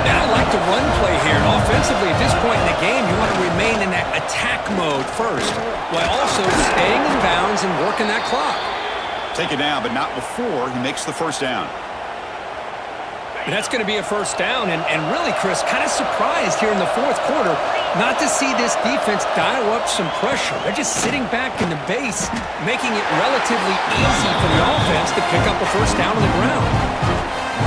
And I like the run play here. And offensively, at this point in the game, you want to remain in that attack mode first, while also staying in bounds and working that clock. Take it down, but not before he makes the 1st down. And that's going to be a 1st down. And really, Chris, kind of surprised here in the 4th quarter not to see this defense dial up some pressure. They're just sitting back in the base, making it relatively easy for the offense to pick up a 1st down on the ground.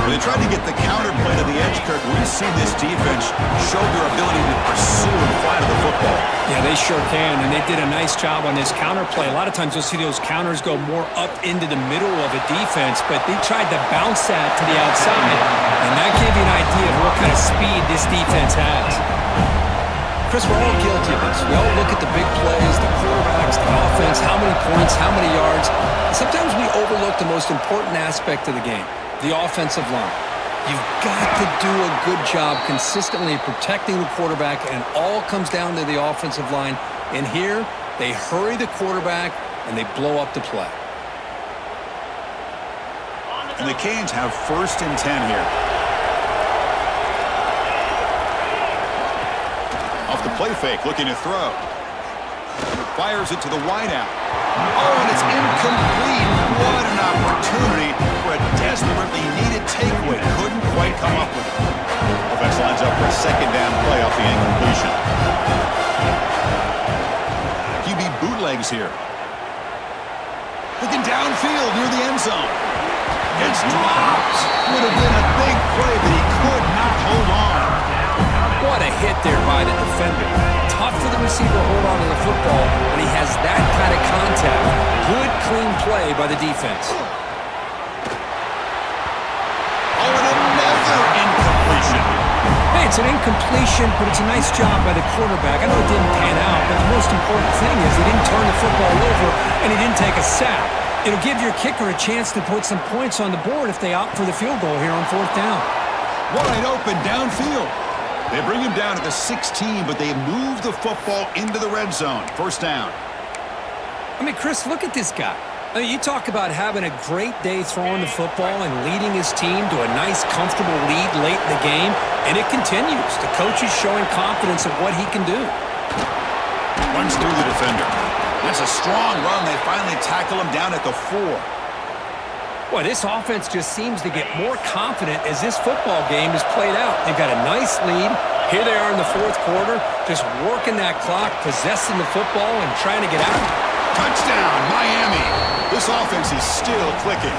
When they tried to get the counterplay to the edge, Kirk, we see this defense show their ability to pursue and fly to the football. Yeah, they sure can, and they did a nice job on this counterplay. A lot of times you'll see those counters go more up into the middle of a defense, but they tried to bounce that to the outside, and that gave you an idea of what kind of speed this defense has. Chris, we're all guilty of this. We all look at the big plays, the quarterbacks, the offense, how many points, how many yards. Sometimes we overlook the most important aspect of the game, the offensive line. You've got to do a good job consistently protecting the quarterback, and it all comes down to the offensive line. And here, they hurry the quarterback, and they blow up the play. And the Canes have 1st and 10 here. Off the play fake, looking to throw. Fires it to the wideout. Oh, and it's incomplete. What an opportunity for a desperately needed takeaway. Couldn't quite come up with it. Offense lines up for a 2nd down play off the incompletion. QB bootlegs here. Looking downfield near the end zone. It's dropped. Would have been a big play, but he could not hold on. What a hit there by the defender. Tough for the receiver to hold on to the football when he has that kind of contact. Good, clean play by the defense. Oh, and another incompletion. Hey, it's an incompletion, but it's a nice job by the quarterback. I know it didn't pan out, but the most important thing is he didn't turn the football over and he didn't take a sack. It'll give your kicker a chance to put some points on the board if they opt for the field goal here on 4th down. Wide open downfield. They bring him down to the 16, but they move the football into the red zone. 1st down. I mean, Chris, look at this guy. I mean, you talk about having a great day throwing the football and leading his team to a nice, comfortable lead late in the game, and it continues. The coach is showing confidence of what he can do. Runs through the defender. That's a strong run. They finally tackle him down at the 4. Boy, this offense just seems to get more confident as this football game is played out. They've got a nice lead. Here they are in the 4th quarter, just working that clock, possessing the football and trying to get out. Touchdown, Miami. This offense is still clicking.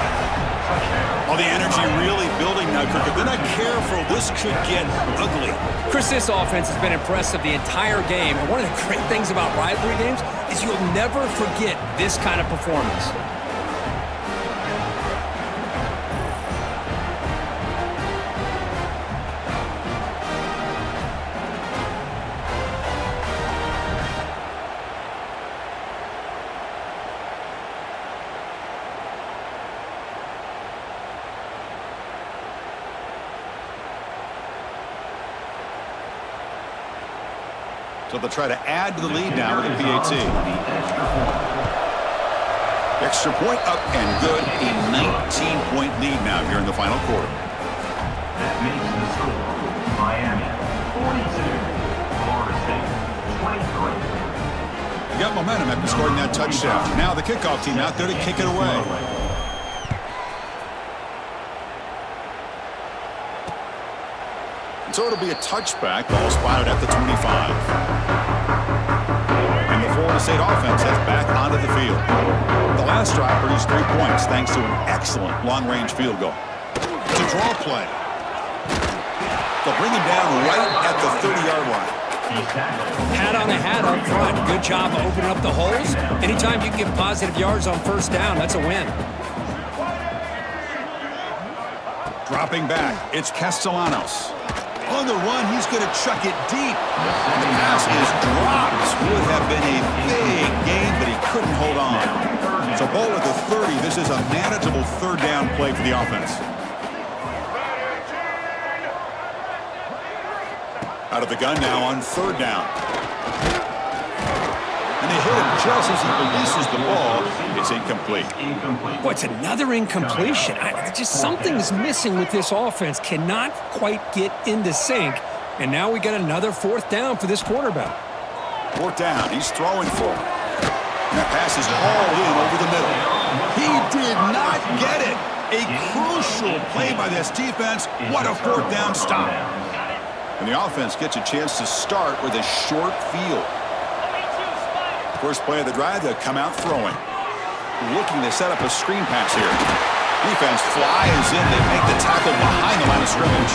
All the energy really building now, Kirk. If they're not careful, this could get ugly. Chris, this offense has been impressive the entire game. And one of the great things about rivalry games is you'll never forget this kind of performance. So they'll try to add to the lead now with a PAT. Extra point up and good. A 19-point lead now here in the final quarter. That makes the score Miami 42, Florida State 23. You got momentum after scoring that touchdown. Now the kickoff team out there to kick it away. So it'll be a touchback. Ball spotted at the 25. And the Florida State offense heads back onto the field. The last drive produced 3 points thanks to an excellent long-range field goal. It's a draw play. They'll bring him down right at the 30-yard line. Hat on a hat up front. Good job of opening up the holes. Anytime you can get positive yards on first down, that's a win. Dropping back, it's Castellanos. On the run, he's going to chuck it deep. The pass is dropped. Would have been a big gain, but he couldn't hold on. So ball at the 30. This is a manageable third down play for the offense. Out of the gun now on third down. And they hit him just as he releases the ball. It's incomplete. Boy, it's another incompletion. Something's missing with this offense. Cannot quite get into sync. And now we got another fourth down for this quarterback. Fourth down. He's throwing for it. And that pass is hauled in over the middle. He did not get it. A crucial play by this defense. What a fourth down stop. And the offense gets a chance to start with a short field. First play of the drive, they'll come out throwing. Looking to set up a screen pass here. Defense flies in. They make the tackle behind the line of scrimmage.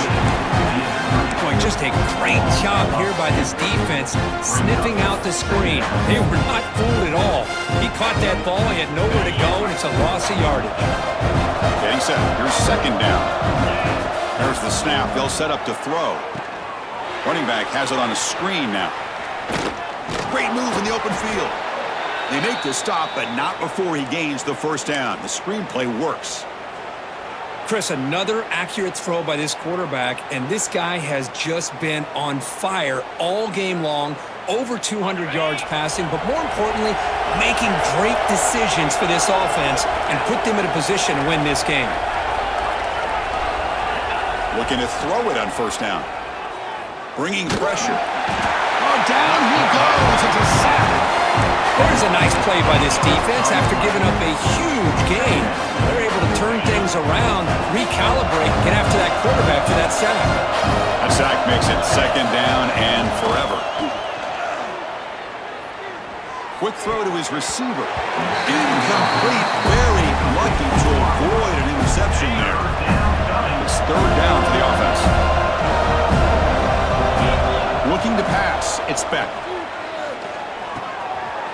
Boy, just a great job here by this defense, sniffing out the screen. They were not fooled at all. He caught that ball. He had nowhere to go, and it's a loss of yardage. Getting set. Here's second down. There's the snap. They'll set up to throw. Running back has it on a screen now. Great move in the open field. They make the stop, but not before he gains the first down. The screenplay works. Chris, another accurate throw by this quarterback, and this guy has just been on fire all game long, over 200 yards passing, but more importantly, making great decisions for this offense and put them in a position to win this game. Looking to throw it on first down. Bringing pressure. Oh, down he goes. It's a sack. There's a nice play by this defense after giving up a huge gain. They're able to turn things around, recalibrate, get after that quarterback for that sack. That sack makes it second down and forever. Quick throw to his receiver. Incomplete. Very lucky to avoid an interception there. It's third down for the offense. Looking to pass. It's Beck.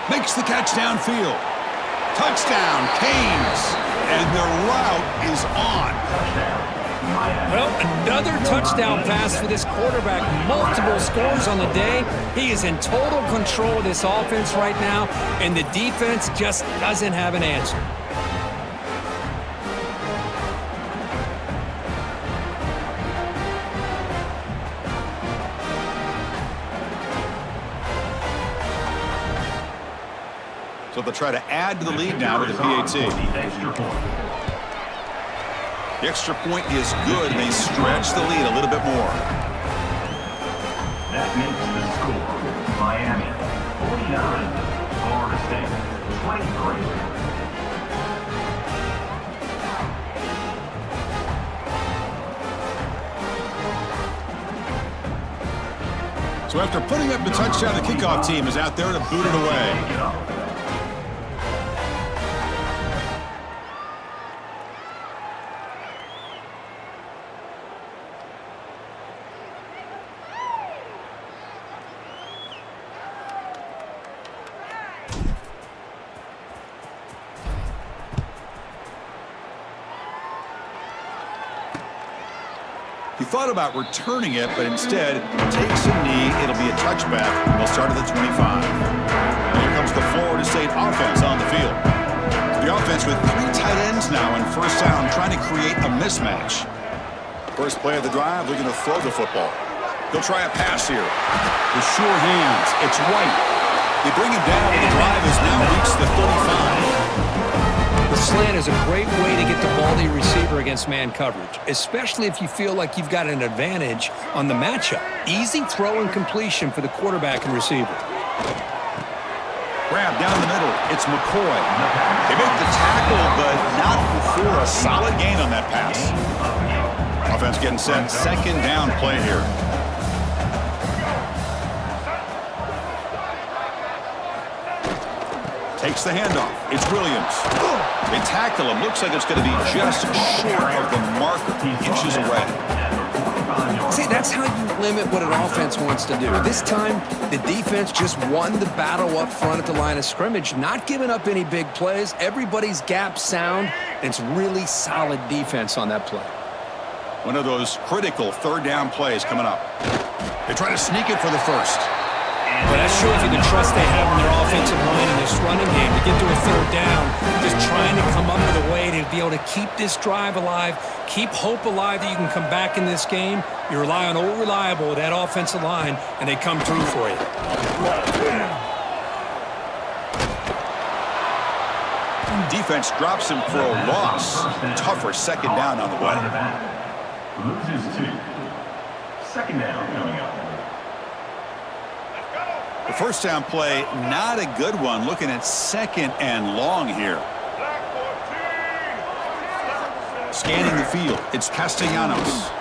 Makes the catch downfield. Touchdown, Canes. And their route is on. Well, another touchdown pass for this quarterback. Multiple scores on the day. He is in total control of this offense right now, and the defense just doesn't have an answer. So they'll try to add to the lead now with the PAT. The extra point is good, and they stretch the lead a little bit more. That makes the score Miami 49, Florida State 23. So after putting up the touchdown, the kickoff team is out there to boot it away. He thought about returning it, but instead takes a knee. It'll be a touchback. They'll start at the 25. Here comes the Florida State offense on the field. The offense with 3 tight ends now in first down, trying to create a mismatch. First play of the drive, looking to throw the football. He'll try a pass here. With sure hands, it's White. They bring him down, and the drive has now reached the 35. The slant is a great way to get the ball to your receiver against man coverage, especially if you feel like you've got an advantage on the matchup. Easy throw and completion for the quarterback and receiver. Grab down the middle. It's McCoy. They make the tackle, but not before a solid gain on that pass. Offense getting set. Second down play here. Takes the handoff. It's Williams. They tackle him. Looks like it's going to be just short of the marker. Inches away. See, that's how you limit what an offense wants to do. This time, the defense just won the battle up front at the line of scrimmage, not giving up any big plays. Everybody's gap sound, and it's really solid defense on that play. One of those critical third down plays coming up. They try to sneak it for the first. But that shows you the trust they have in their offensive line in this running game to get to a third down, just trying to come up with a way to be able to keep this drive alive, keep hope alive that you can come back in this game. You rely on old reliable with that offensive line, and they come through for you. Defense drops him for a loss. Tougher second down on the way. Loses 2. Second down coming up. The first down play, not a good one. Looking at second and long here. Scanning the field, it's Castellanos.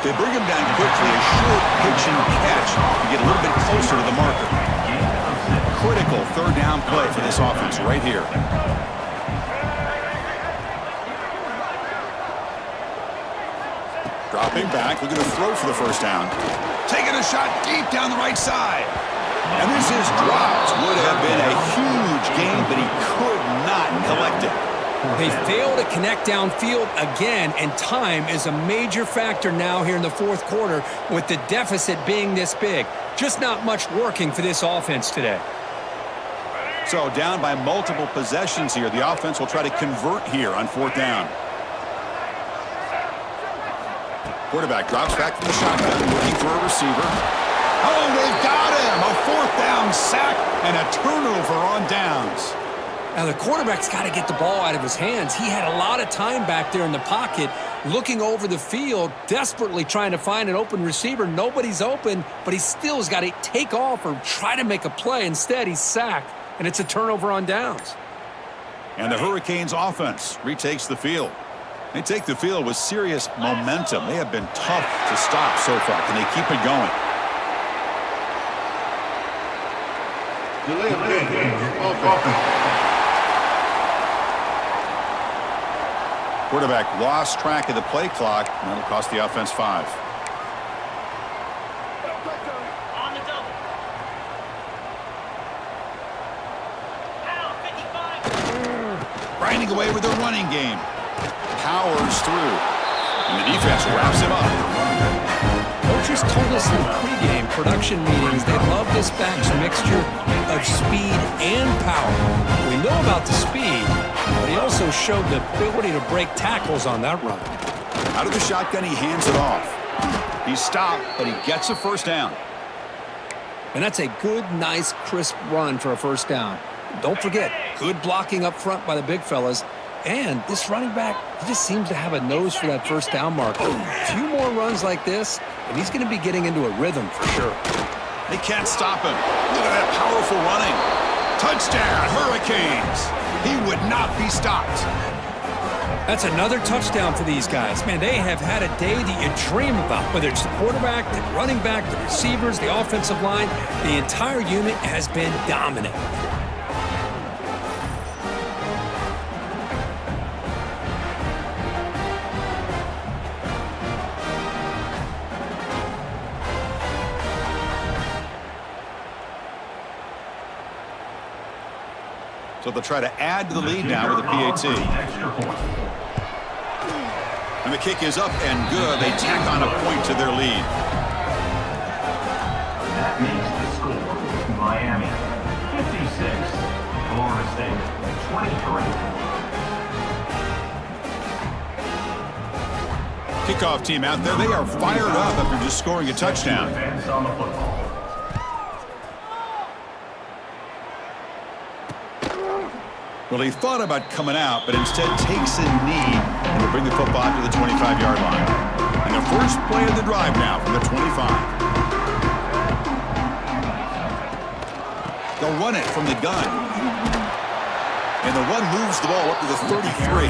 They bring him down quickly. A short pitch and catch to get a little bit closer to the marker. Critical third down play for this offense right here. Dropping back, looking to throw for the first down. Taking a shot deep down the right side. And this is dropped. Would have been a huge gain, but he could not collect it. They fail to connect downfield again, and time is a major factor now here in the fourth quarter with the deficit being this big. Just not much working for this offense today. So down by multiple possessions here. The offense will try to convert here on fourth down. Quarterback drops back from the shotgun, looking for a receiver. Oh, they've got him! A fourth down sack and a turnover on downs. Now, the quarterback's got to get the ball out of his hands. He had a lot of time back there in the pocket, looking over the field, desperately trying to find an open receiver. Nobody's open, but he still has got to take off or try to make a play. Instead, he's sacked, and it's a turnover on downs. And the Hurricanes offense retakes the field. They take the field with serious momentum. They have been tough to stop so far. Can they keep it going? Quarterback lost track of the play clock, and that'll cost the offense 5. On the double. Out, 55. Grinding away with their running game. Powers through. And the defense wraps him up. Coaches told us in pregame production meetings they love this back's mixture of speed and power. We know about the speed, but he also showed the ability to break tackles on that run. Out of the shotgun, he hands it off. He's stopped, but he gets a first down. And that's a good, nice, crisp run for a first down. Don't forget, good blocking up front by the big fellas. And this running back, he just seems to have a nose for that first down marker. A few more runs like this, and he's going to be getting into a rhythm for sure. They can't stop him. Look at that powerful running. Touchdown, Hurricanes. He would not be stopped. That's another touchdown for these guys. Man, they have had a day that you dream about, whether it's the quarterback, the running back, the receivers, the offensive line. The entire unit has been dominant. So they'll try to add to the lead now with a PAT. And the kick is up and good. They tack on a point to their lead. That makes the score Miami 56, Florida State 23. Kickoff team out there. They are fired up after just scoring a touchdown. Advance on the football. Well, he thought about coming out, but instead takes a knee and will bring the football to the 25-yard line. And the first play of the drive now from the 25. They'll run it from the gun. And the run moves the ball up to the 33.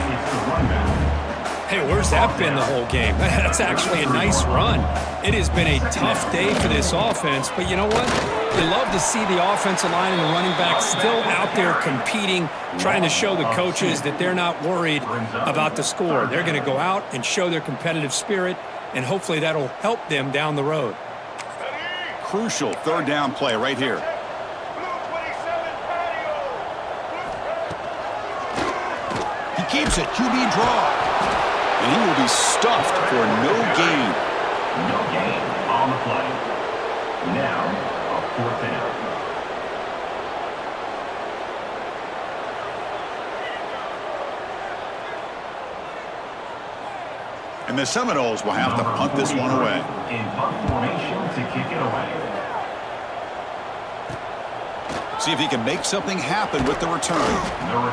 Hey, where's that been the whole game? That's actually a nice run. It has been a tough day for this offense, but you know what? You love to see the offensive line and the running back still out there competing, trying to show the coaches that they're not worried about the score. They're going to go out and show their competitive spirit, and hopefully that'll help them down the road. Crucial third down play right here. He keeps it, QB draw. And he will be stuffed for no gain. No gain on the play. Now, a fourth down. And the Seminoles will have to punt this one away. In punt formation to kick it away. See if he can make something happen with the return.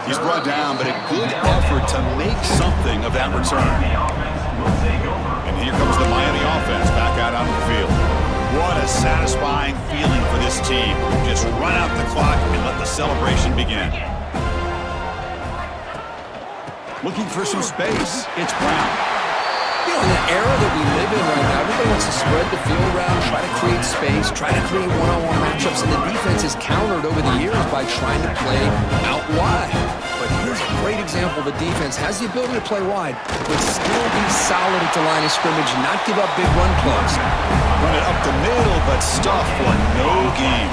He's brought down, but a good effort to make something of that return. And here comes the Miami offense back out on the field. What a satisfying feeling for this team. Just run out the clock and let the celebration begin. Looking for some space. It's Brown. You know, in the era that we live in right now, everybody wants to spread the field around, try to create space, try to create one-on-one matchups, and the defense is countered over the years by trying to play out wide. But here's a great example. The defense has the ability to play wide, but still be solid at the line of scrimmage, not give up big run plays. Run it up the middle, but stuff for no gain.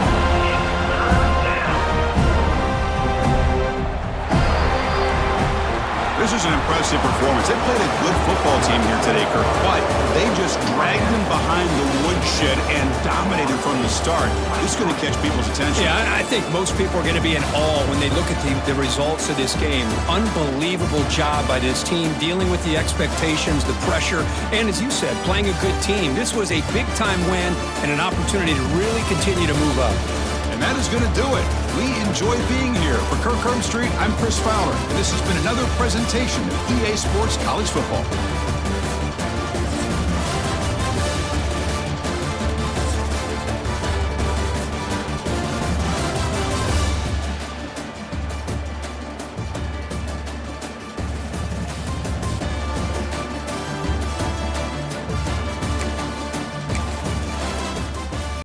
This is an impressive performance. They played a good football team here today, Kirk, but they just dragged them behind the woodshed and dominated from the start. This is going to catch people's attention. Yeah, I think most people are going to be in awe when they look at the results of this game. Unbelievable job by this team dealing with the expectations, the pressure, and as you said, playing a good team. This was a big-time win and an opportunity to really continue to move up. And that is going to do it. We enjoy being here. For Kirk Street, I'm Chris Fowler, and this has been another presentation of EA Sports College Football.